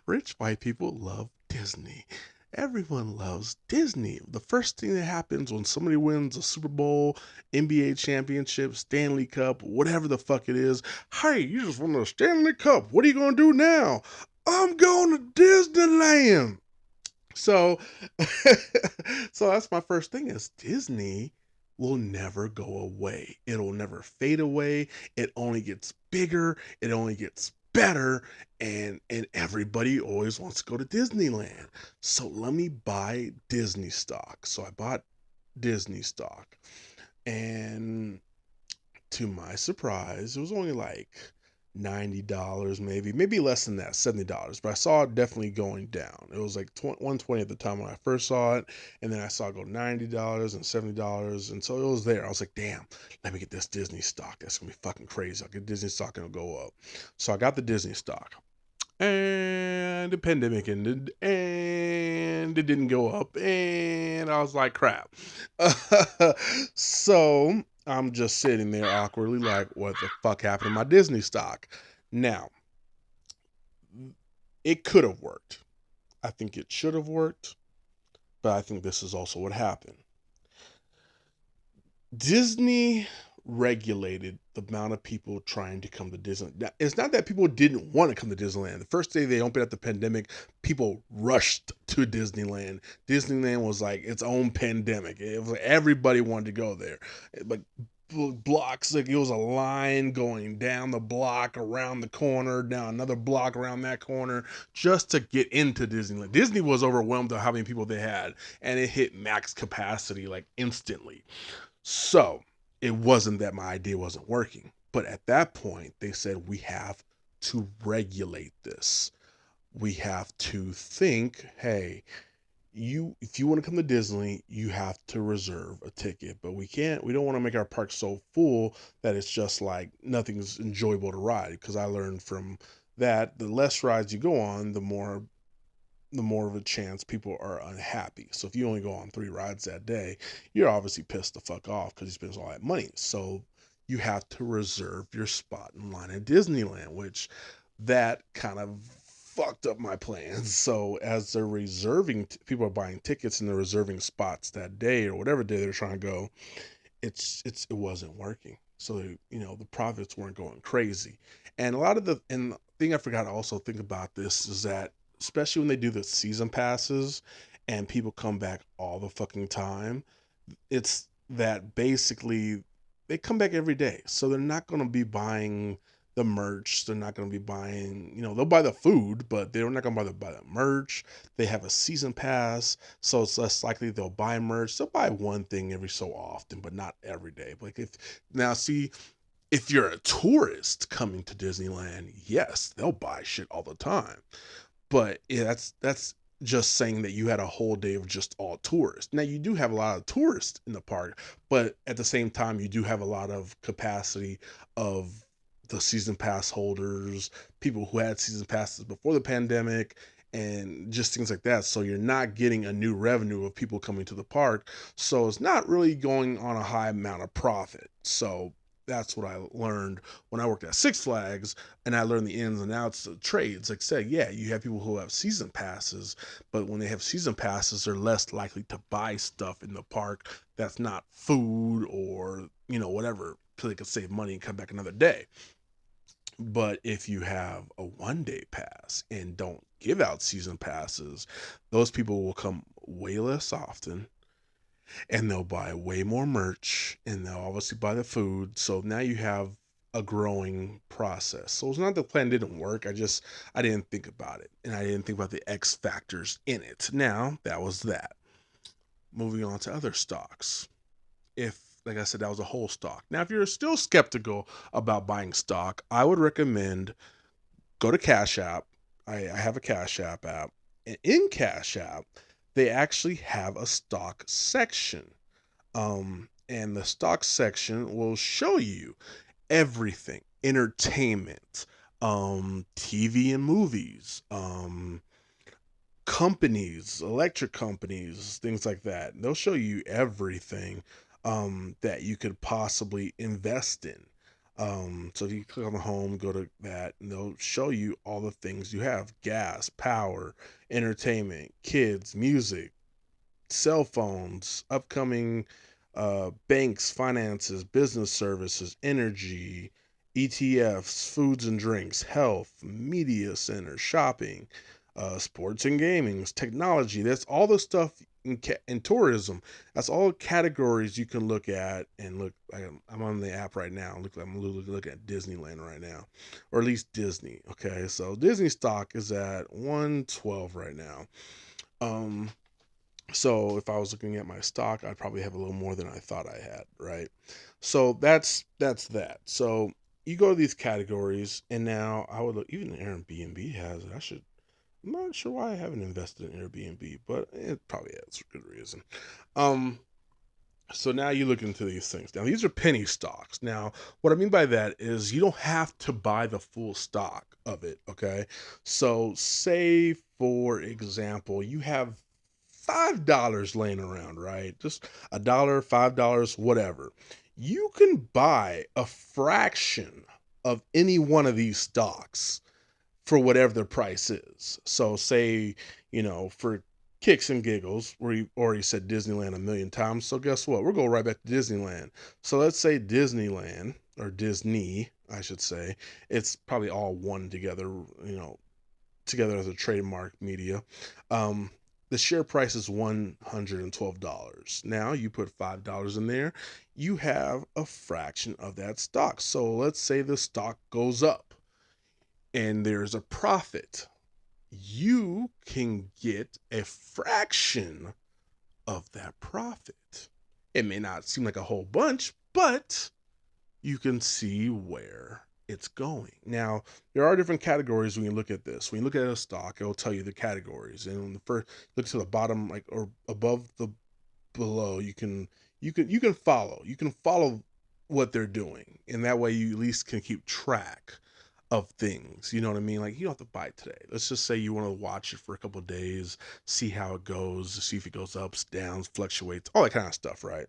Rich white people love Disney. Everyone loves Disney. The first thing that happens when somebody wins a Super Bowl, NBA championship, Stanley Cup, whatever the fuck it is, hey, you just won the Stanley Cup. What are you going to do now? I'm going to Disneyland. So, so that's my first thing is Disney will never go away. It'll never fade away. It only gets bigger. It only gets better. And everybody always wants to go to Disneyland. So let me buy Disney stock. So I bought Disney stock. And to my surprise, it was only like $90, maybe less than that, $70. But I saw it definitely going down. It was like 120 at the time when I first saw it, and then I saw it go $90 and $70, and so it was there. I was like, damn, let me get this Disney stock. That's gonna be fucking crazy. I'll get Disney stock and it'll go up. So I got the Disney stock. And the pandemic ended, and it didn't go up, and I was like, crap. So I'm just sitting there awkwardly, like, what the fuck happened to my Disney stock? Now, it could have worked. I think it should have worked, but I think this is also what happened. Disney regulated the amount of people trying to come to Disneyland. It's not that people didn't want to come to Disneyland. The first day they opened up the pandemic, people rushed to Disneyland. Disneyland was like its own pandemic. It was like everybody wanted to go there. But blocks, like it was a line going down the block, around the corner, down another block, around that corner, just to get into Disneyland. Disney was overwhelmed at how many people they had, and it hit max capacity like instantly. So it wasn't that my idea wasn't working. But at that point, they said we have to regulate this. We have to think, hey, if you want to come to Disney, you have to reserve a ticket. But we don't want to make our park so full that it's just like nothing's enjoyable to ride. Because I learned from that, the less rides you go on, the more of a chance people are unhappy. So if you only go on 3 rides that day, you're obviously pissed the fuck off because you spent all that money. So you have to reserve your spot in line at Disneyland, which that kind of fucked up my plans. So as they're reserving, people are buying tickets and they're reserving spots that day or whatever day they're trying to go, it wasn't working. So the profits weren't going crazy. And a lot of the thing I forgot to also think about this is that especially when they do the season passes and people come back all the fucking time, it's that basically they come back every day. So they're not going to be buying the merch. They're not going to be buying, they'll buy the food, but they're not going to buy the merch. They have a season pass, so it's less likely they'll buy merch. They'll buy one thing every so often, but not every day. Like if you're a tourist coming to Disneyland, yes, they'll buy shit all the time. But yeah, that's just saying that you had a whole day of just all tourists. Now you do have a lot of tourists in the park, but at the same time you do have a lot of capacity of the season pass holders, people who had season passes before the pandemic and just things like that. So you're not getting a new revenue of people coming to the park. So it's not really going on a high amount of profit. So that's what I learned when I worked at Six Flags, and I learned the ins and outs of trades. Like I said, yeah, you have people who have season passes, but when they have season passes, they're less likely to buy stuff in the park that's not food or, whatever, so they can save money and come back another day. But if you have a 1 day pass and don't give out season passes, those people will come way less often and they'll buy way more merch and they'll obviously buy the food. So now you have a growing process. So it's not the plan didn't work. I didn't think about it and I didn't think about the X factors in it. Now that was that. Moving on to other stocks. If like I said, that was a whole stock. Now, if you're still skeptical about buying stock, I would recommend go to Cash App. I have a Cash app. And in Cash App, they actually have a stock section. And the stock section will show you everything entertainment, TV and movies, companies, electric companies, things like that. They'll show you everything that you could possibly invest in. So if you click on the home, go to that, and they'll show you all the things you have: gas, power, entertainment, kids, music, cell phones, upcoming banks, finances, business services, energy, ETFs, foods and drinks, health, media center, shopping, sports and gaming, technology. That's all the stuff in tourism. That's all categories you can look at and look. I'm on the app right now. I'm looking at Disneyland right now, or at least Disney. Okay, so Disney stock is at 112 right now. Um, so if I was looking at my stock, I'd probably have a little more than I thought I had, right? So that's that. So you go to these categories, and now I would look. Even Airbnb has it. I'm not sure why I haven't invested in Airbnb, but it probably has for good reason. Um, so now you look into these things. Now these are penny stocks. Now what I mean by that is you don't have to buy the full stock of it. Okay, so say for example you have $5 laying around, right? Just a dollar, $5, whatever. You can buy a fraction of any one of these stocks for whatever their price is. So say, for kicks and giggles, we already said Disneyland a million times. So guess what? We're going right back to Disneyland. So let's say Disneyland or Disney, I should say. It's probably all one together, together as a trademark media. Um, the share price is $112. Now you put $5 in there, you have a fraction of that stock. So let's say the stock goes up and there's a profit. You can get a fraction of that profit. It may not seem like a whole bunch, but you can see where it's going. Now, there are different categories when you look at this. When you look at a stock, it'll tell you the categories. And when the first look to the bottom, like or above the below, you can follow. You can follow what they're doing. And that way you at least can keep track of things. You know what I mean? Like you don't have to buy it today. Let's just say you want to watch it for a couple of days, see how it goes, see if it goes ups, downs, fluctuates, all that kind of stuff, right?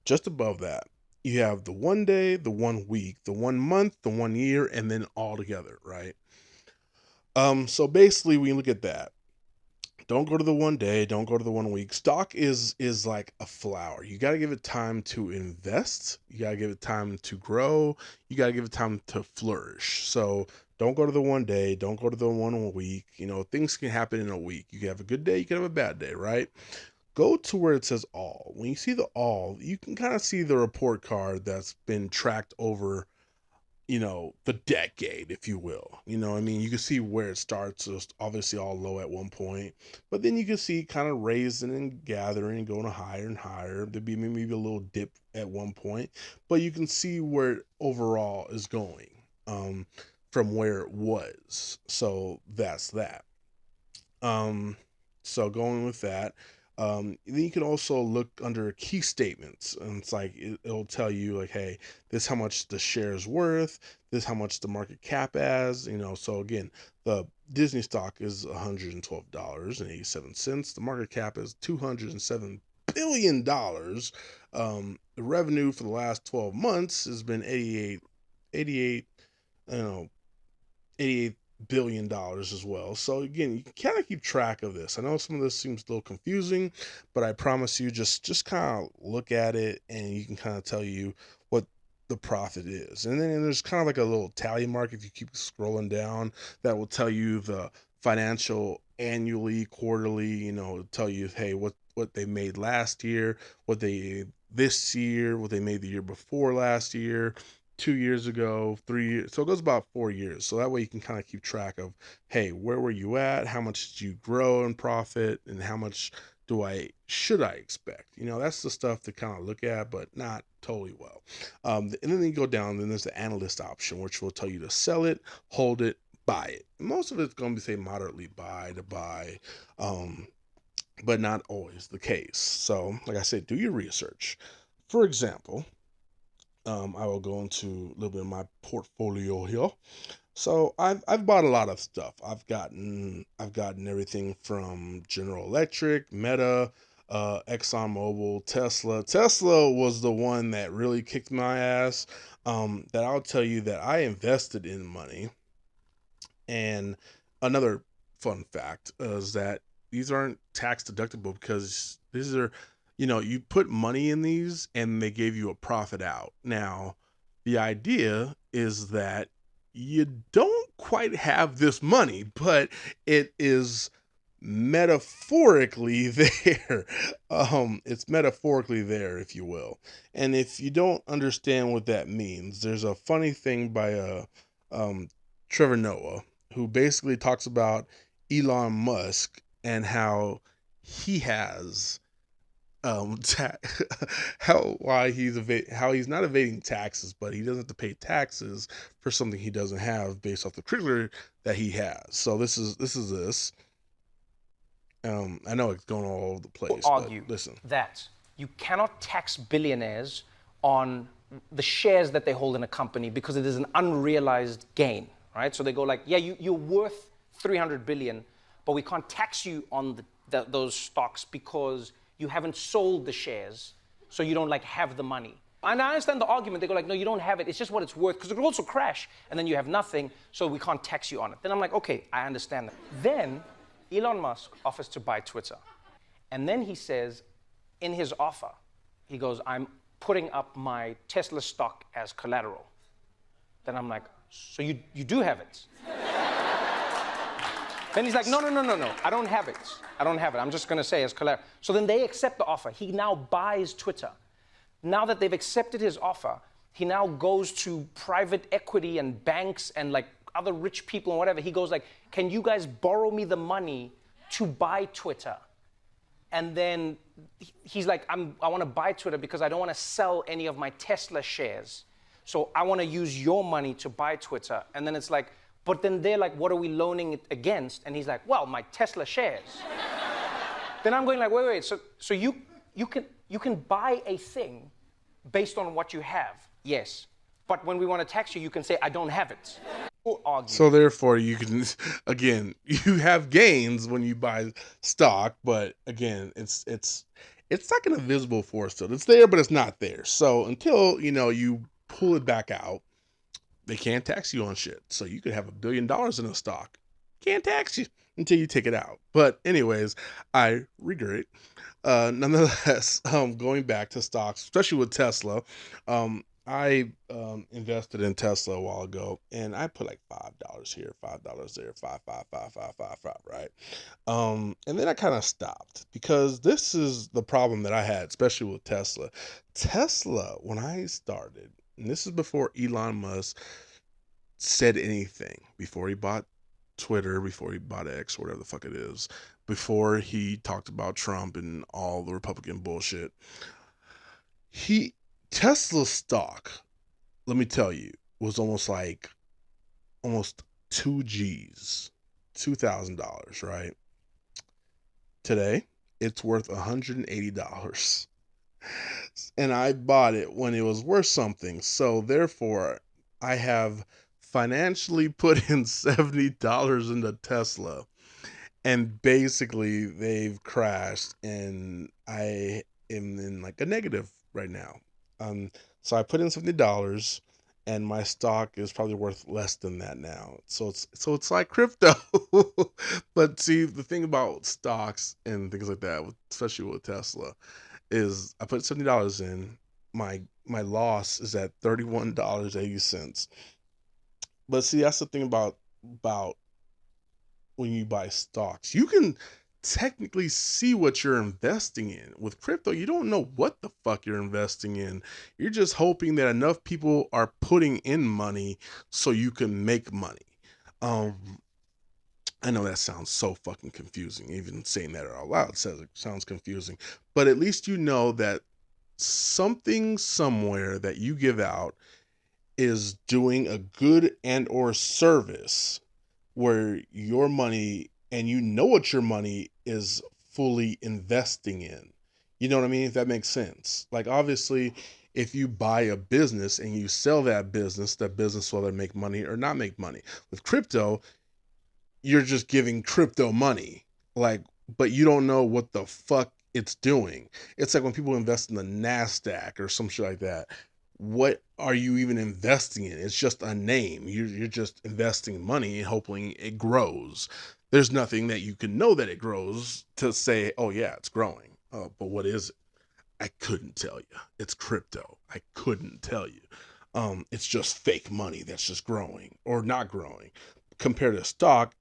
Just above that, you have the 1 day, the 1 week, the 1 month, the 1 year, and then all together, right? So basically when you look at that, don't go to the 1 day, don't go to the 1 week. Stock is like a flower. You gotta give it time to invest, you gotta give it time to grow, you gotta give it time to flourish. So don't go to the 1 day, don't go to the 1 week. Things can happen in a week. You can have a good day, you can have a bad day, right? Go to where it says all. When you see the all, you can kind of see the report card that's been tracked over, the decade, if you will. I mean, you can see where it starts, just obviously all low at one point, but then you can see kind of raising and gathering and going higher and higher. There'd be maybe a little dip at one point, but you can see where it overall is going from where it was. So that's that. Um, so going with that, then you can also look under key statements, and it's like it'll tell you like, hey, this is how much the share is worth, this is how much the market cap as, you know. So again, the Disney stock is $112.87. The market cap is $207 billion. The revenue for the last 12 months has been 88, you know, $88 billion as well. So again, you can kind of keep track of this. I know some of this seems a little confusing, but I promise you, just kind of look at it, and you can kind of tell you what the profit is. And then there's kind of like a little tally mark if you keep scrolling down that will tell you the financial annually, quarterly. You know, tell you, hey, what they made last year, what they this year, what they made the year before last year, 2 years ago, 3 years. So it goes about 4 years. So that way you can kind of keep track of, hey, where were you at? How much did you grow in profit? And how much should I expect? You know, that's the stuff to kind of look at, but not totally well. And then you go down, then there's the analyst option, which will tell you to sell it, hold it, buy it. Most of it's going to be say moderately buy to buy. But not always the case. So, like I said, do your research. For example, I will go into a little bit of my portfolio here. So I've bought a lot of stuff. I've gotten everything from General Electric, Meta, ExxonMobil, Tesla. Tesla was the one that really kicked my ass. That I'll tell you that I invested in money. And another fun fact is that these aren't tax deductible because these are, you put money in these and they gave you a profit out. Now, the idea is that you don't quite have this money, but it is metaphorically there. It's metaphorically there, if you will. And if you don't understand what that means, there's a funny thing by um, Trevor Noah, who basically talks about Elon Musk and how he has ta- how he's not evading taxes, but he doesn't have to pay taxes for something he doesn't have based off the curricular that he has. So this. I know it's going all over the place, but argue listen. that you cannot tax billionaires on the shares that they hold in a company because it is an unrealized gain, right? So they go like, yeah, you're worth 300 billion, but we can't tax you on those stocks because you haven't sold the shares, so you don't like have the money. And I understand the argument. They go like, no, you don't have it. It's just what it's worth because it could also crash, and then you have nothing, so we can't tax you on it. Then I'm like, okay, I understand that. Then Elon Musk offers to buy Twitter. And then he says, in his offer, he goes, I'm putting up my Tesla stock as collateral. Then I'm like, so you do have it? Then he's like, no, I don't have it. I'm just going to say as collateral. So then they accept the offer. He now buys Twitter. Now that they've accepted his offer, he now goes to private equity and banks and like other rich people and whatever. He goes like, can you guys borrow me the money to buy Twitter? And then he's like, I want to buy Twitter because I don't want to sell any of my Tesla shares. So I want to use your money to buy Twitter. And then it's like, but then they're like, what are we loaning it against? And he's like, well, my Tesla shares. Then I'm going like, wait. So you can buy a thing based on what you have. Yes. But when we want to tax you, you can say, I don't have it. So therefore, you can again you have gains when you buy stock, but again, it's like an invisible force. So it's there, but it's not there. So until you pull it back out, they can't tax you on shit. So you could have $1 billion in a stock, can't tax you until you take it out. But anyways, I regret. Nonetheless, going back to stocks, especially with Tesla, I invested in Tesla a while ago, and I put like $5 here, $5 there, five, right? And then I kind of stopped because this is the problem that I had, especially with Tesla. Tesla, when I started, and this is before Elon Musk said anything, before he bought Twitter, before he bought X, whatever the fuck it is, before he talked about Trump and all the Republican bullshit. He Tesla stock, let me tell you, was almost 2 G's, $2,000, right? Today, it's worth $180. And I bought it when it was worth something. So therefore, I have financially put in $70 into Tesla. And basically, they've crashed, and I am in like a negative right now. Um, so I put in $70, and my stock is probably worth less than that now. So it's like crypto. But see, the thing about stocks and things like that, especially with Tesla, is I put $70 in. My loss is at $31.80. But see, that's the thing about when you buy stocks. You can technically see what you're investing in. With crypto, you don't know what the fuck you're investing in. You're just hoping that enough people are putting in money so you can make money. Um, I know that sounds so fucking confusing. Even saying that out loud says it sounds confusing. But at least you know that something somewhere that you give out is doing a good and or service where your money, and you know what your money is fully investing in. You know what I mean? If that makes sense. Like obviously, if you buy a business and you sell that business will either make money or not make money. With crypto, you're just giving crypto money. Like, but you don't know what the fuck it's doing. It's like when people invest in the NASDAQ or some shit like that. What are you even investing in? It's just a name. You're just investing money and hoping it grows. There's nothing that you can know that it grows to say, oh yeah, it's growing. Oh, but what is it? I couldn't tell you. It's crypto. I couldn't tell you. It's just fake money that's just growing or not growing. Compared to stock,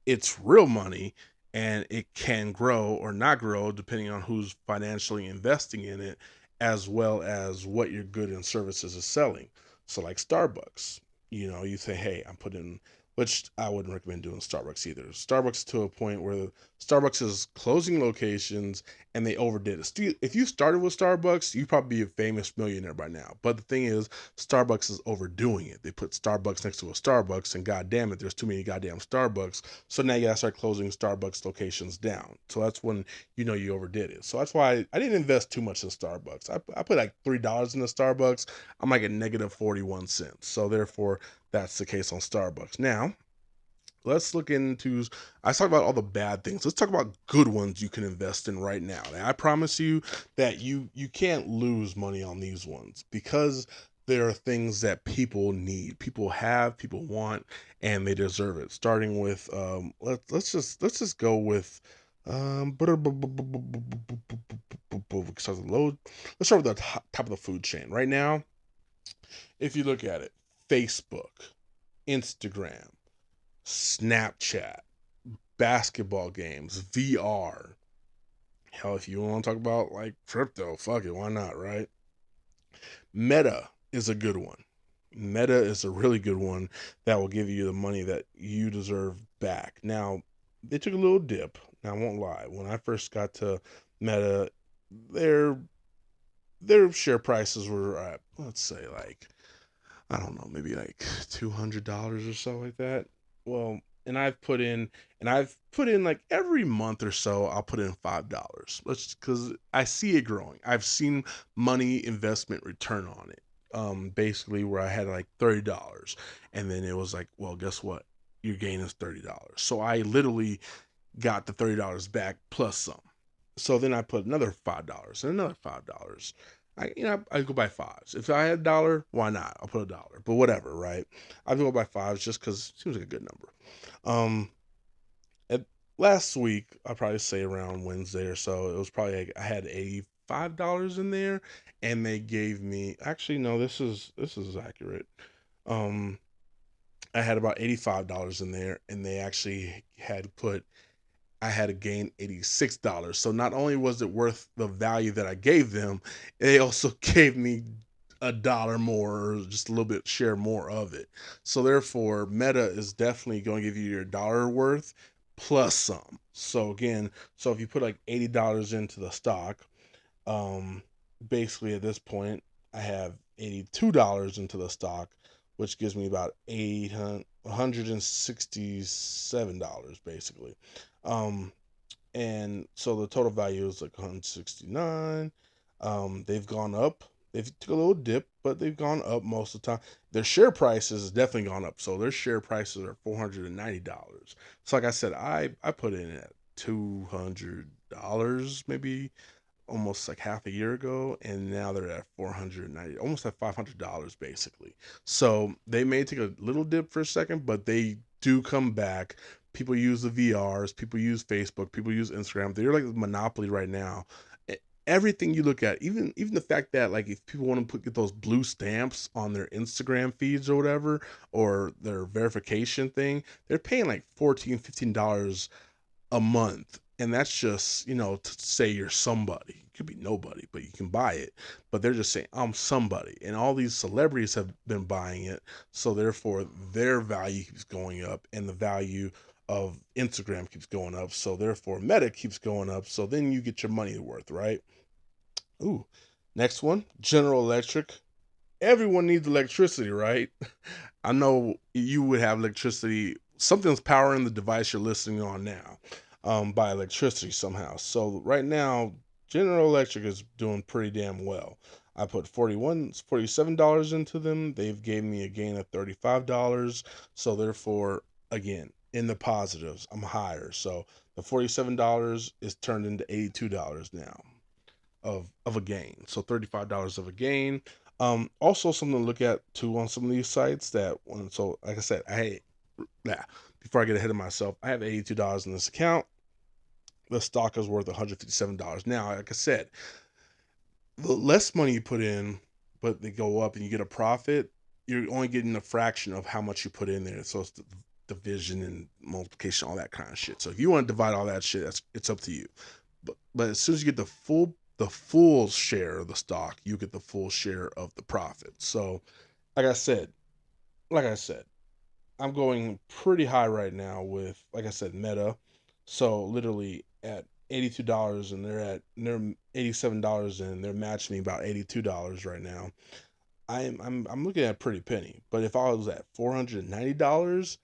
it's real money, and it can grow or not grow depending on who's financially investing in it, as well as what your good and services is selling. So like Starbucks, you say, hey, I'm putting, which I wouldn't recommend doing Starbucks either. Starbucks to a point where Starbucks is closing locations and they overdid it. If you started with Starbucks, you'd probably be a famous millionaire by now. But the thing is, Starbucks is overdoing it. They put Starbucks next to a Starbucks, and god damn it, there's too many goddamn Starbucks. So now you gotta start closing Starbucks locations down. So that's when you know you overdid it. So that's why I didn't invest too much in Starbucks. I put like $3 in the Starbucks. I'm like at negative 41 cents. So therefore, that's the case on Starbucks. Now, let's look into, I talked about all the bad things. Let's talk about good ones you can invest in right now. And I promise you that you can't lose money on these ones, because there are things that people need, people have, people want, and they deserve it. Starting with let's just go with start with load. Let's start with the top of the food chain. Right now, if you look at it, Facebook, Instagram, Snapchat, basketball games, VR. Hell, if you want to talk about like crypto, fuck it, why not, right? Meta is a good one. Meta is a really good one that will give you the money that you deserve back. Now, they took a little dip. Now, I won't lie. When I first got to Meta, their their share prices were at, let's say, like, I don't know, maybe like $200 or so like that. Well, and I've put in like every month or so, I'll put in $5. Let's, because I see it growing. I've seen money investment return on it. Basically where I had like $30, and then it was like, well, guess what? Your gain is $30. So I literally got the $30 back plus some. So then I put another $5 and another $5. I go by fives. If I had a dollar, why not? I'll put a dollar. But whatever, right? I go by fives just because it seems like a good number. Um, at last week, I'll probably say around Wednesday or so, it was probably like I had $85 in there, and they gave me, actually no, this is accurate. Um, I had about $85 in there, and they actually had put I had to gain $86. So not only was it worth the value that I gave them, they also gave me a dollar more, or just a little bit share more of it. So therefore, Meta is definitely going to give you your dollar worth plus some. So again, so if you put like $80 into the stock, um, basically at this point, I have $82 into the stock, which gives me about $167 basically. Um, and so the total value is like 169. They've gone up. They've took a little dip, but they've gone up most of the time. Their share prices has definitely gone up. So their share prices are $490. So like I said, I put in at $200 maybe almost like half a year ago, and now they're at 490, almost at $500 basically. So they may take a little dip for a second, but they do come back. People use the VRs, people use Facebook, people use Instagram. They're like a monopoly right now. Everything you look at, even the fact that like if people want to get those blue stamps on their Instagram feeds or whatever, or their verification thing, they're paying like $14, $15 a month. And that's just, to say you're somebody. You could be nobody, but you can buy it. But they're just saying, I'm somebody. And all these celebrities have been buying it. So therefore, their value keeps going up and the value of Instagram keeps going up. So therefore, Meta keeps going up. So then you get your money worth, right? Ooh. Next one, General Electric. Everyone needs electricity, right? I know you would have electricity. Something's powering the device you're listening on now, by electricity somehow. So right now, General Electric is doing pretty damn well. I put $47 into them. They've gave me a gain of $35. So therefore, again, in the positives, I'm higher. So the $47 is turned into $82 now of a gain. So $35 of a gain. Also something to look at too on some of these sites that when so like I said, yeah, before I get ahead of myself, I have $82 in this account. The stock is worth $157. Now, like I said, the less money you put in, but they go up and you get a profit, you're only getting a fraction of how much you put in there. So it's the division and multiplication, all that kind of shit. So if you want to divide all that shit, it's up to you. But as soon as you get the full share of the stock, you get the full share of the profit. So like I said, like I said, I'm going pretty high right now with, like I said, Meta. So literally at $82 and they're $87 and they're matching me about $82 right now. I'm looking at a pretty penny. But if I was at $490,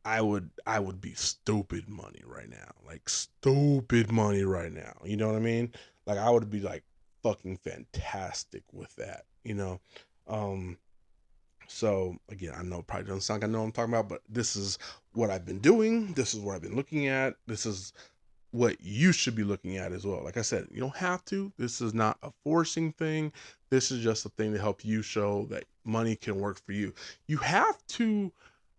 I would be stupid money right now. Like stupid money right now. You know what I mean? Like I would be like fucking fantastic with that, you know? Um so again, I know it probably doesn't sound like I know what I'm talking about, but this is what I've been doing. This is what I've been looking at. This is what you should be looking at as well. Like I said, you don't have to. This is not a forcing thing. This is just a thing to help you show that money can work for you. You have to.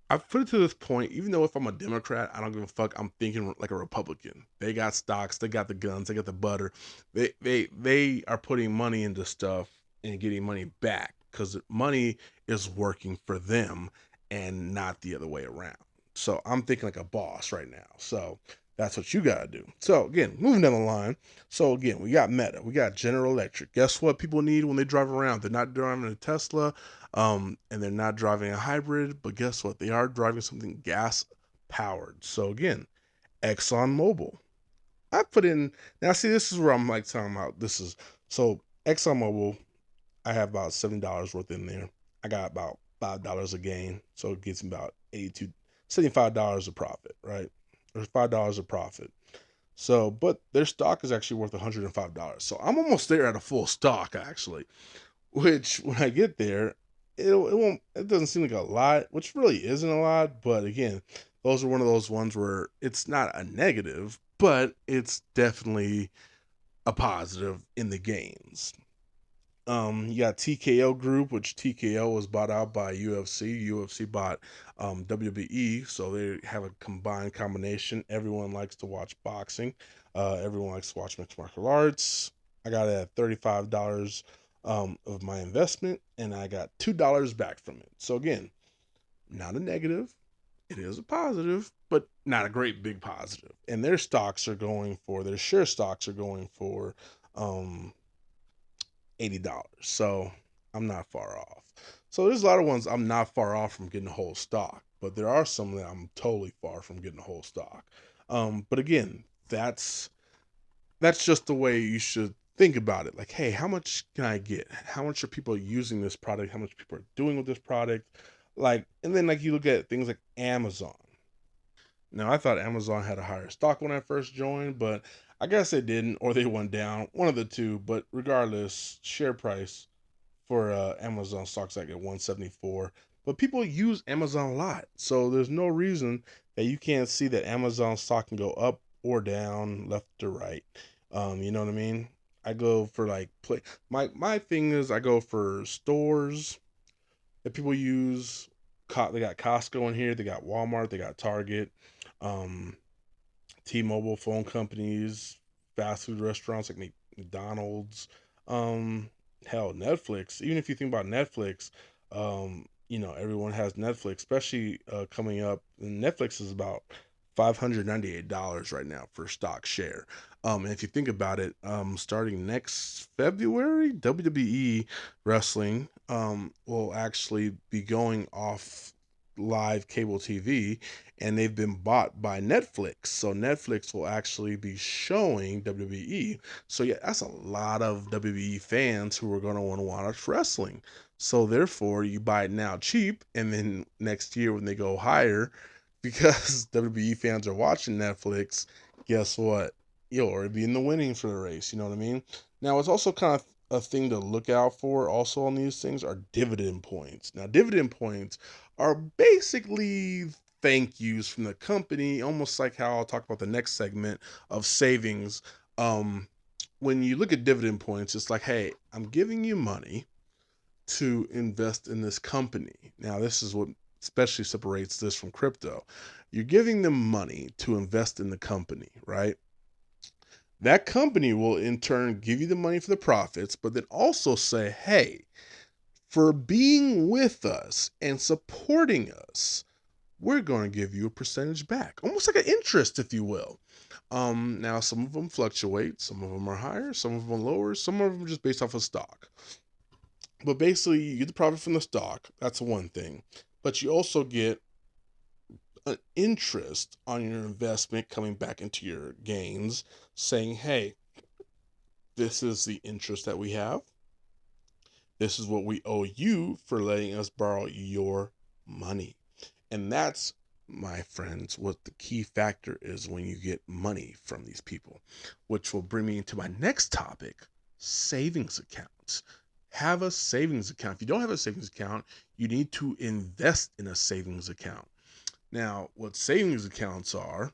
I've put it to this point, even though if I'm a Democrat, I don't give a fuck. I'm thinking like a Republican. They got stocks, they got the guns, they got the butter. They are putting money into stuff and getting money back because money is working for them and not the other way around. So I'm thinking like a boss right now. So that's what you gotta do. So again, moving down the line. So again, we got Meta, we got General Electric. Guess what people need when they drive around? They're not driving a Tesla, and they're not driving a hybrid, but guess what? They are driving something gas powered. So again, ExxonMobil. I put in now. See, this is where I'm like talking about. This is so ExxonMobil. I have about $7 worth in there. I got about $5 a gain, so it gets me about 82, $75 a profit, right? Or $5 a profit. So, but their stock is actually worth $105. So I'm almost there at a full stock actually. Which when I get there, it doesn't seem like a lot, which really isn't a lot. But again, those are one of those ones where it's not a negative, but it's definitely a positive in the gains. You got TKO Group, which TKO was bought out by UFC. UFC bought WBE, so they have a combined combination. Everyone likes to watch boxing. Everyone likes to watch mixed martial arts. I got it at $35 of my investment, and I got $2 back from it. So again, not a negative. It is a positive, but not a great big positive. And their share stocks are going for um $80. So I'm not far off. So there's a lot of ones I'm not far off from getting a whole stock, but there are some that I'm totally far from getting a whole stock. But again, that's just the way you should think about it. Like, hey, how much can I get? How much are people using this product? How much people are doing with this product? Like, and then like you look at things like Amazon. Now, I thought Amazon had a higher stock when I first joined, but I guess they didn't, or they went down, one of the two. But regardless, share price for Amazon stock's like at 174. But people use Amazon a lot, so there's no reason that you can't see that Amazon stock can go up or down, left or right. You know what I mean? I go for like play. My thing is I go for stores that people use. They got Costco in here. They got Walmart. They got Target. Um, T-Mobile phone companies, fast food restaurants like McDonald's, um, hell, Netflix. Even if you think about Netflix, everyone has Netflix, especially coming up. And Netflix is about $598 right now for stock share. And if you think about it, starting next February, WWE wrestling will actually be going off live cable TV, and they've been bought by Netflix. So Netflix will actually be showing WWE. So yeah, that's a lot of WWE fans who are going to watch wrestling. So therefore, you buy it now cheap, and then next year when they go higher, because WWE fans are watching Netflix, guess what? You'll already be in the winning for the race. You know what I mean? Now it's also kind of a thing to look out for also on these things are dividend points. Now, dividend points are basically thank yous from the company, almost like how I'll talk about the next segment of savings. Um, when you look at dividend points, it's like, hey, I'm giving you money to invest in this company. Now, this is what especially separates this from crypto. You're giving them money to invest in the company, right? That company will in turn give you the money for the profits, but then also say, hey, for being with us and supporting us, we're going to give you a percentage back, almost like an interest, if you will. Now, some of them fluctuate, some of them are higher, some of them lower, some of them just based off of stock. But basically, you get the profit from the stock. That's one thing. But you also get an interest on your investment coming back into your gains, saying, hey, this is the interest that we have. This is what we owe you for letting us borrow your money. And that's, my friends, what the key factor is when you get money from these people, which will bring me into my next topic, savings accounts. Have a savings account. If you don't have a savings account, you need to invest in a savings account. Now, what savings accounts are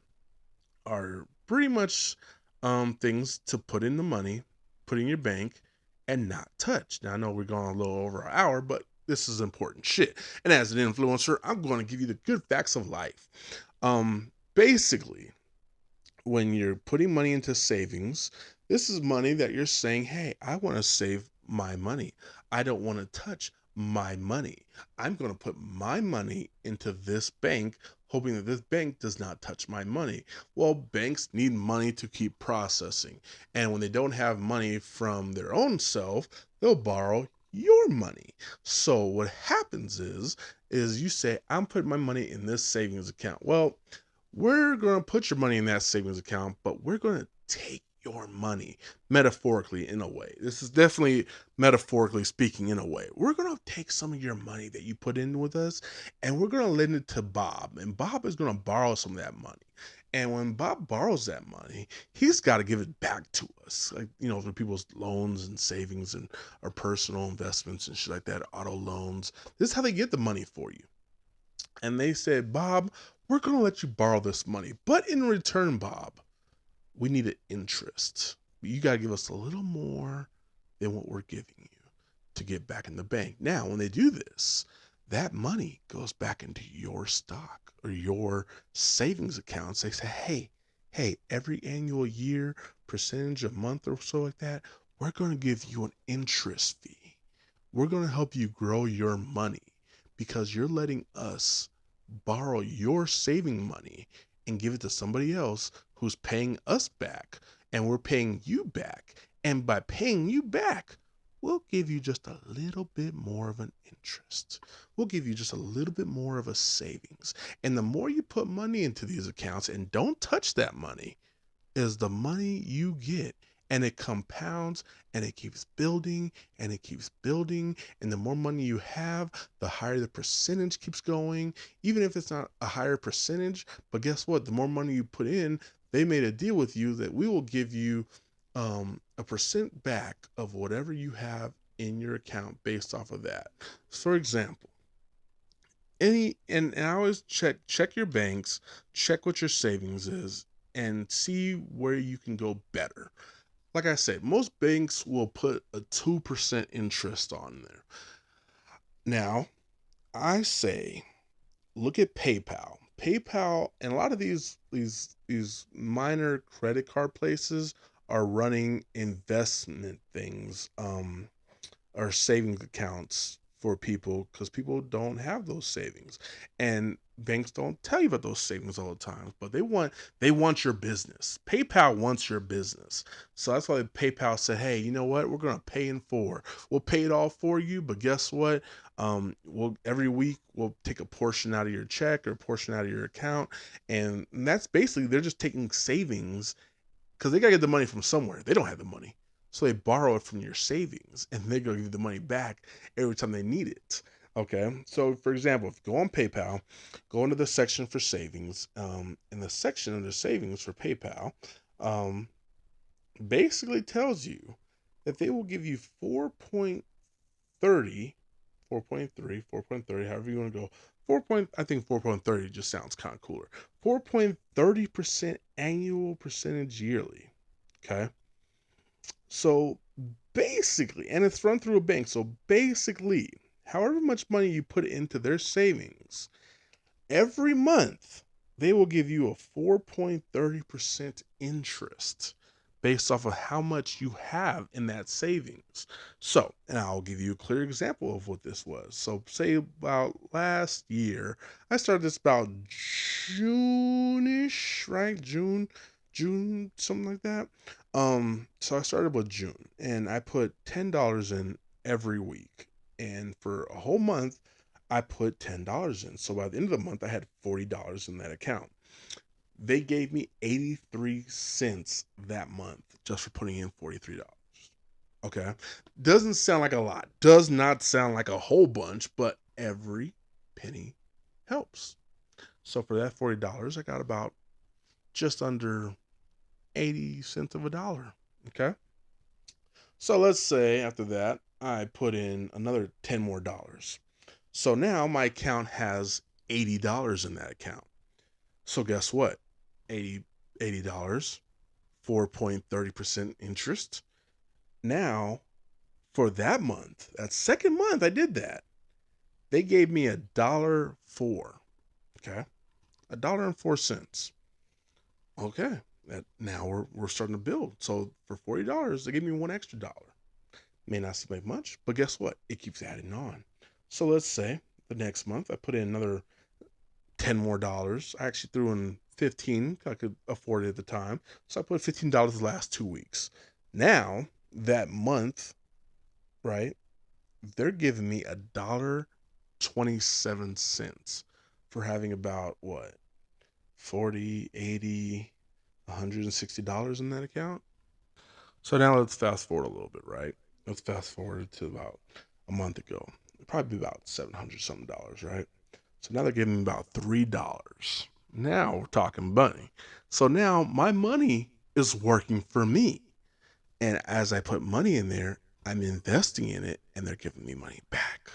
pretty much things to put in the money, put in your bank, and not touch. Now, I know we're going a little over an hour, but this is important shit. And as an influencer, I'm going to give you the good facts of life. Basically, when you're putting money into savings, this is money that you're saying, hey, I want to save my money. I don't want to touch my money. I'm going to put my money into this bank, hoping that this bank does not touch my money. Well, banks need money to keep processing. And when they don't have money from their own self, they'll borrow your money. So what happens is you say, I'm putting my money in this savings account. Well, we're going to put your money in that savings account, but we're going to take your money metaphorically in a way. This is definitely metaphorically speaking in a way. We're going to take some of your money that you put in with us and we're going to lend it to Bob. And Bob is going to borrow some of that money. And when Bob borrows that money, he's got to give it back to us. Like, for people's loans and savings and or personal investments and shit like that, auto loans. This is how they get the money for you. And they said, Bob, we're going to let you borrow this money. But in return, Bob, we need an interest. You got to give us a little more than what we're giving you to get back in the bank. Now, when they do this, that money goes back into your stock or your savings accounts. They say, hey, every annual year, percentage a month or so like that, we're going to give you an interest fee. We're going to help you grow your money because you're letting us borrow your saving money and give it to somebody else who's paying us back and we're paying you back. And by paying you back, we'll give you just a little bit more of an interest. We'll give you just a little bit more of a savings. And the more you put money into these accounts and don't touch that money, is the money you get and it compounds and it keeps building and it keeps building. And the more money you have, the higher the percentage keeps going, even if it's not a higher percentage. But guess what? The more money you put in, they made a deal with you that we will give you a percent back of whatever you have in your account based off of that. For example, and I always check your banks, check what your savings is, and see where you can go better. Like I said, most banks will put a 2% interest on there. Now, I say look at PayPal. PayPal and a lot of these minor credit card places are running investment things, or savings accounts for people because people don't have those savings, and banks don't tell you about those savings all the time, but they want your business. PayPal wants your business, so that's why PayPal said, hey, you know what, we're going to pay in four. We'll pay it all for you, but guess what, we'll every week we'll take a portion out of your check or a portion out of your account. And that's basically, they're just taking savings because they gotta get the money from somewhere. They don't have the money, so they borrow it from your savings, and they go give you the money back every time they need it. Okay, so for example, if you go on PayPal, go into the section for savings. In the section under savings for PayPal, um, basically tells you that they will give you 4.30, 4.3, 4.30, however you want to go. I think 4.30 just sounds kind of cooler. 4.30% annual percentage yearly. Okay. So basically, and it's run through a bank. So basically, however much money you put into their savings, every month they will give you a 4.30% interest based off of how much you have in that savings. So, and I'll give you a clear example of what this was. So, say about last year, I started this about June-ish, right? June, something like that. So I started with June, and I put $10 in every week. And for a whole month, I put $10 in. So by the end of the month, I had $40 in that account. They gave me 83 cents that month just for putting in $43. Okay. Doesn't sound like a lot. Does not sound like a whole bunch, but every penny helps. So for that $40, I got about just under 80 cents of a dollar. Okay. So let's say after that, I put in another 10 more dollars. So now my account has $80 in that account. So guess what? 80 dollars, 4.30% interest. Now, for that month, that second month I did that, they gave me $1.04. Okay, $1.04. Okay, that now we're starting to build. So for $40, they gave me one extra dollar. May not seem like much, but guess what? It keeps adding on. So let's say the next month I put in another 10 more dollars. I actually threw in 15. I could afford it at the time. So I put $15 the last 2 weeks. Now, that month, right, they're giving me $1.27 for having about what? 40, 80, $160 in that account. So now let's fast forward a little bit, right? Let's fast forward to about a month ago. It'd probably be about 700 something dollars, right? So now they're giving me about $3. Now we're talking money. So now my money is working for me. And as I put money in there, I'm investing in it and they're giving me money back.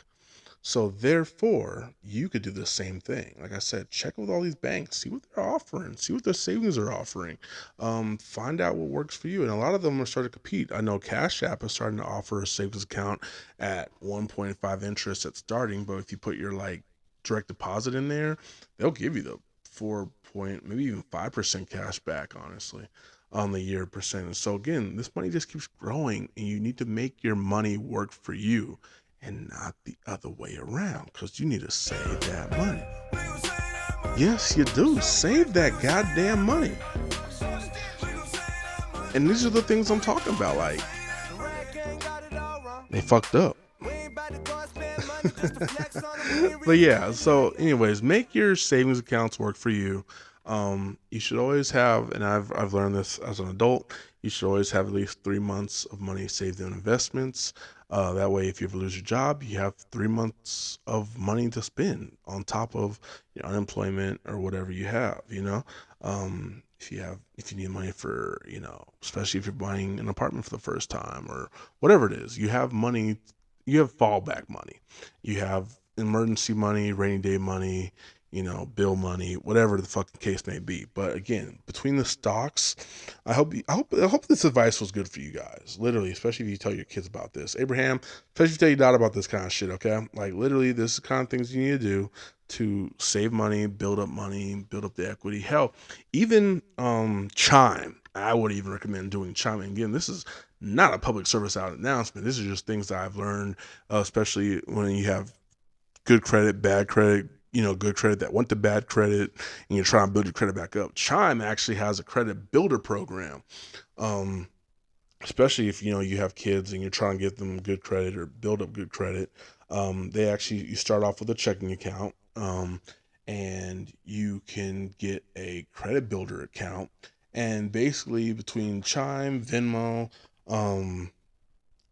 So therefore, you could do the same thing. Like I said, check with all these banks, see what they're offering, see what their savings are offering. Find out what works for you. And a lot of them are starting to compete. I know Cash App is starting to offer a savings account at 1.5 interest at starting, but if you put your like direct deposit in there, they'll give you the 4 point, maybe even 5% cash back, honestly, on the year percentage. So again, this money just keeps growing and you need to make your money work for you and not the other way around, because you need to save that money. Yes, you do. Save that goddamn money. And these are the things I'm talking about. Like, they fucked up. But yeah, so anyways, make your savings accounts work for you. You should always have, and I've learned this as an adult. You should always have at least 3 months of money saved in investments. That way, if you ever lose your job, you have 3 months of money to spend on top of your unemployment or whatever you have. If you need money for, especially if you're buying an apartment for the first time or whatever it is, you have money. You have fallback money. You have emergency money, rainy day money, bill money, whatever the fucking case may be. But again, between the stocks, I hope this advice was good for you guys. Literally, especially if you tell your kids about this. Abraham, especially if you tell your dad about this kind of shit, okay? Like literally, this is the kind of things you need to do to save money, build up the equity. Hell, even Chime. I would even recommend doing Chime. And again, this is not a public service out announcement. This is just things that I've learned, especially when you have good credit, bad credit, good credit that went to bad credit, and you're trying to build your credit back up. Chime actually has a credit builder program. Um, Especially if you have kids and you're trying to get them good credit or build up good credit. They actually you start off with a checking account, and you can get a credit builder account. And basically, between Chime, Venmo, um,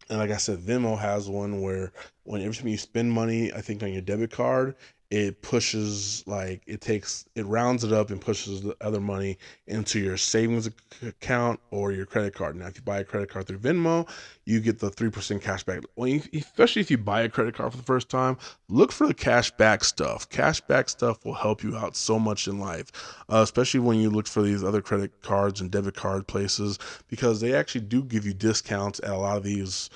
and like I said, Venmo has one where when every time you spend money, I think on your debit card, it pushes like it rounds it up and pushes the other money into your savings account or your credit card. Now, if you buy a credit card through Venmo, you get the 3% cash back. Especially if you buy a credit card for the first time, look for the cash back stuff. Cash back stuff will help you out so much in life, especially when you look for these other credit cards and debit card places because they actually do give you discounts at a lot of these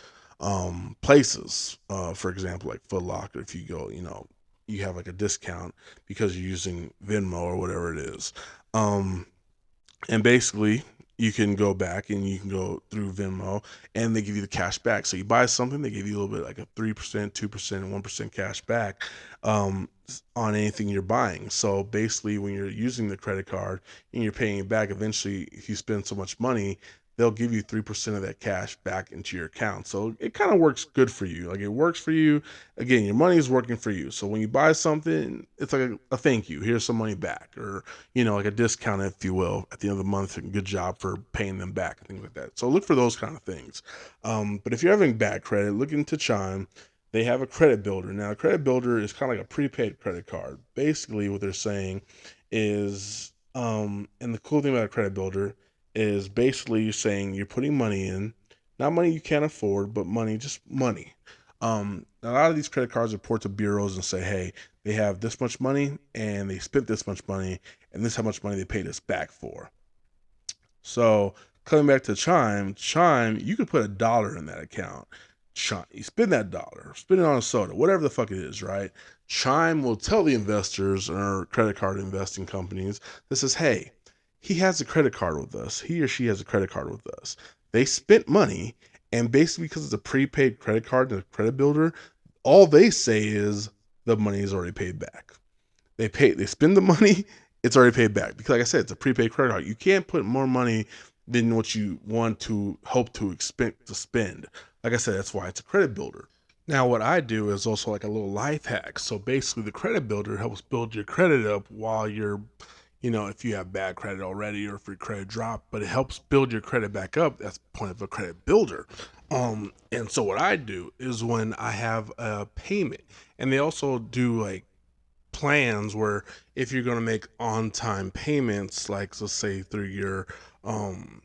places. For example, like Foot Locker, if you go, you have like a discount because you're using Venmo or whatever it is. Um, and basically, you can go back and you can go through Venmo and they give you the cash back. So you buy something, they give you a little bit like a 3%, 2%, and 1% cash back on anything you're buying. So basically, when you're using the credit card and you're paying it back, eventually, if you spend so much money, they'll give you 3% of that cash back into your account. So it kind of works good for you. Like it works for you. Again, your money is working for you. So when you buy something, it's like a thank you. Here's some money back, or like a discount, if you will, at the end of the month. And good job for paying them back and things like that. So look for those kind of things. But if you're having bad credit, look into Chime. They have a credit builder. Now, a credit builder is kind of like a prepaid credit card. Basically, what they're saying is, and the cool thing about a credit builder is basically you're saying you're putting money in, not money you can't afford, but money, just money. A lot of these credit cards report to bureaus and say, hey, they have this much money and they spent this much money and this is how much money they paid us back for. So coming back to Chime, you could put $1 in that account. Chime, you spend that dollar, spend it on a soda, whatever the fuck it is, right? Chime will tell the investors or credit card investing companies that says, hey, he has a credit card with us. He or she has a credit card with us. They spent money, and basically because it's a prepaid credit card and a credit builder, all they say is the money is already paid back. They spend the money, it's already paid back. Because like I said, it's a prepaid credit card. You can't put more money than what you want to hope to expect to spend. Like I said, that's why it's a credit builder. Now, what I do is also like a little life hack. So basically, the credit builder helps build your credit up while you're, if you have bad credit already or if your credit dropped, but it helps build your credit back up. That's the point of a credit builder. And so what I do is when I have a payment, and they also do like plans where if you're going to make on time payments, like let's say through your um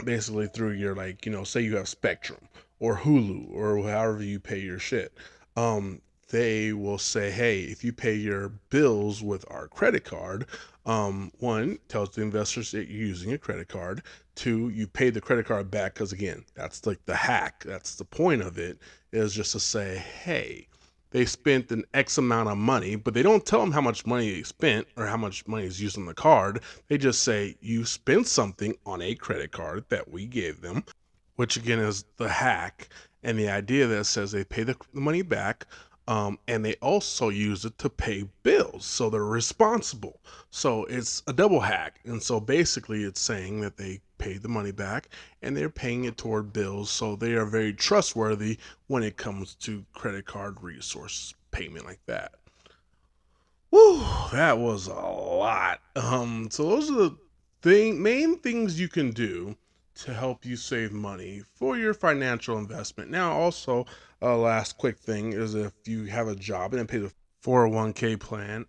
basically through your, like, say you have Spectrum or Hulu or however you pay your shit, um they will say, hey, if you pay your bills with our credit card, one, tells the investors that you're using a credit card. Two, you pay the credit card back, because again, that's like the hack, that's the point of it, is just to say, hey, they spent an X amount of money, but they don't tell them how much money they spent or how much money is used on the card. They just say, you spent something on a credit card that we gave them, which again is the hack. And the idea that says they pay the money back, and they also use it to pay bills. So they're responsible. So it's a double hack. And so basically, it's saying that they paid the money back and they're paying it toward bills. So they are very trustworthy when it comes to credit card resource payment like that. Whew, that was a lot. So those are the main things you can do to help you save money for your financial investment. Now, also, last quick thing is if you have a job and it pays a 401k plan,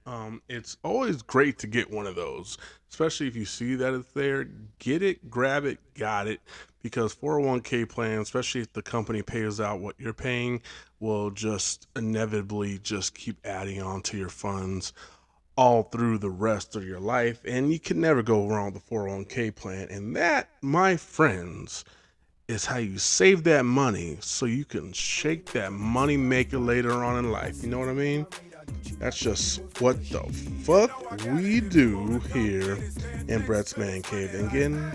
it's always great to get one of those, especially if you see that it's there. Get it, grab it, got it, because 401k plan, especially if the company pays out what you're paying, will just inevitably just keep adding on to your funds all through the rest of your life, and you can never go wrong with the 401k plan. And that, my friends, is how you save that money so you can shake that money maker later on in life. You know what I mean? That's just what the fuck we do here in Brett's Man Cave. And again,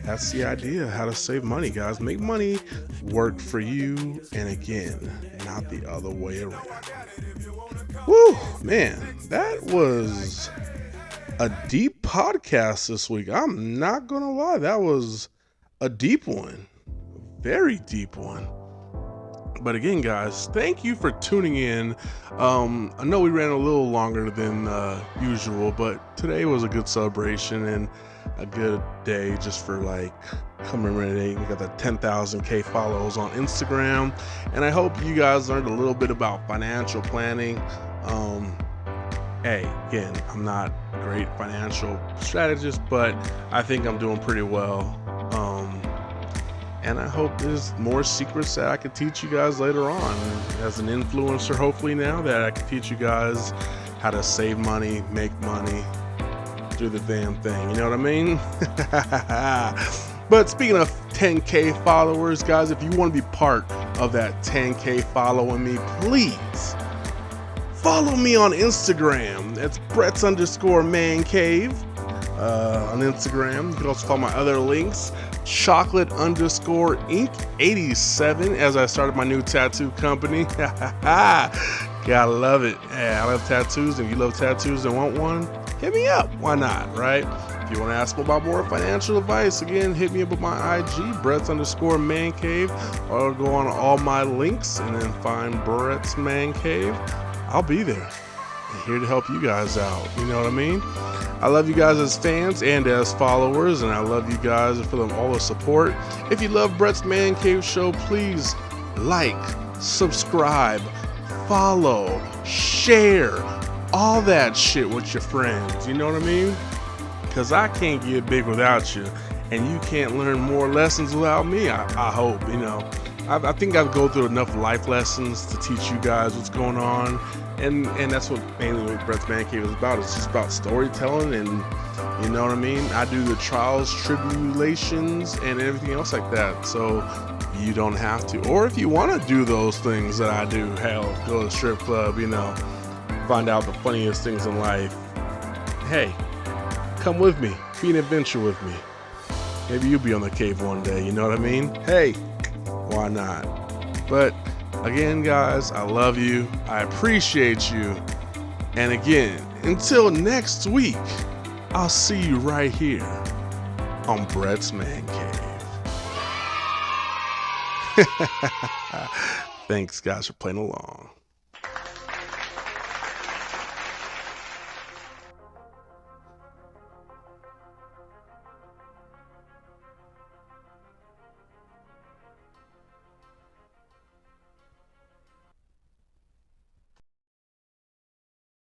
that's the idea, how to save money, guys. Make money work for you, and again, not the other way around. Woo, man, that was a deep podcast this week. I'm not gonna lie, that was a deep one, very deep one. But again, guys, thank you for tuning in. I know we ran a little longer than usual, but today was a good celebration and a good day just for like commemorating. We got the 10,000K follows on Instagram, and I hope you guys learned a little bit about financial planning. Hey, again, I'm not a great financial strategist, but I think I'm doing pretty well. And I hope there's more secrets that I could teach you guys later on as an influencer, hopefully now, that I can teach you guys how to save money, make money, do the damn thing. You know what I mean? But speaking of 10K followers, guys, if you want to be part of that 10K following me, please follow me on Instagram. That's Brett's_Man Cave on Instagram. You can also follow my other links. Chocolate_Ink87 as I started my new tattoo company. Gotta love it. Yeah, I love tattoos. If you love tattoos and want one, hit me up. Why not, right? If you want to ask about more financial advice, again, hit me up with my IG, Brett's_Man Cave, or go on all my links and then find Brett's Man Cave. I'll be there. I'm here to help you guys out. You know what I mean? I love you guys as fans and as followers, and I love you guys for all the support. If you love Brett's Man Cave Show, please like, subscribe, follow, share, all that shit with your friends. You know what I mean? Because I can't get big without you, and you can't learn more lessons without me, I hope. You know, I think I've go through enough life lessons to teach you guys what's going on. And that's what mainly what Brett's Man Cave is about. It's just about storytelling, and you know what I mean? I do the trials, tribulations, and everything else like that. So you don't have to. Or if you want to do those things that I do, hell, go to the strip club, you know, find out the funniest things in life. Hey, come with me. Be an adventure with me. Maybe you'll be on the cave one day, you know what I mean? Hey, why not? But again, guys, I love you. I appreciate you. And again, until next week, I'll see you right here on Brett's Man Cave. Thanks, guys, for playing along.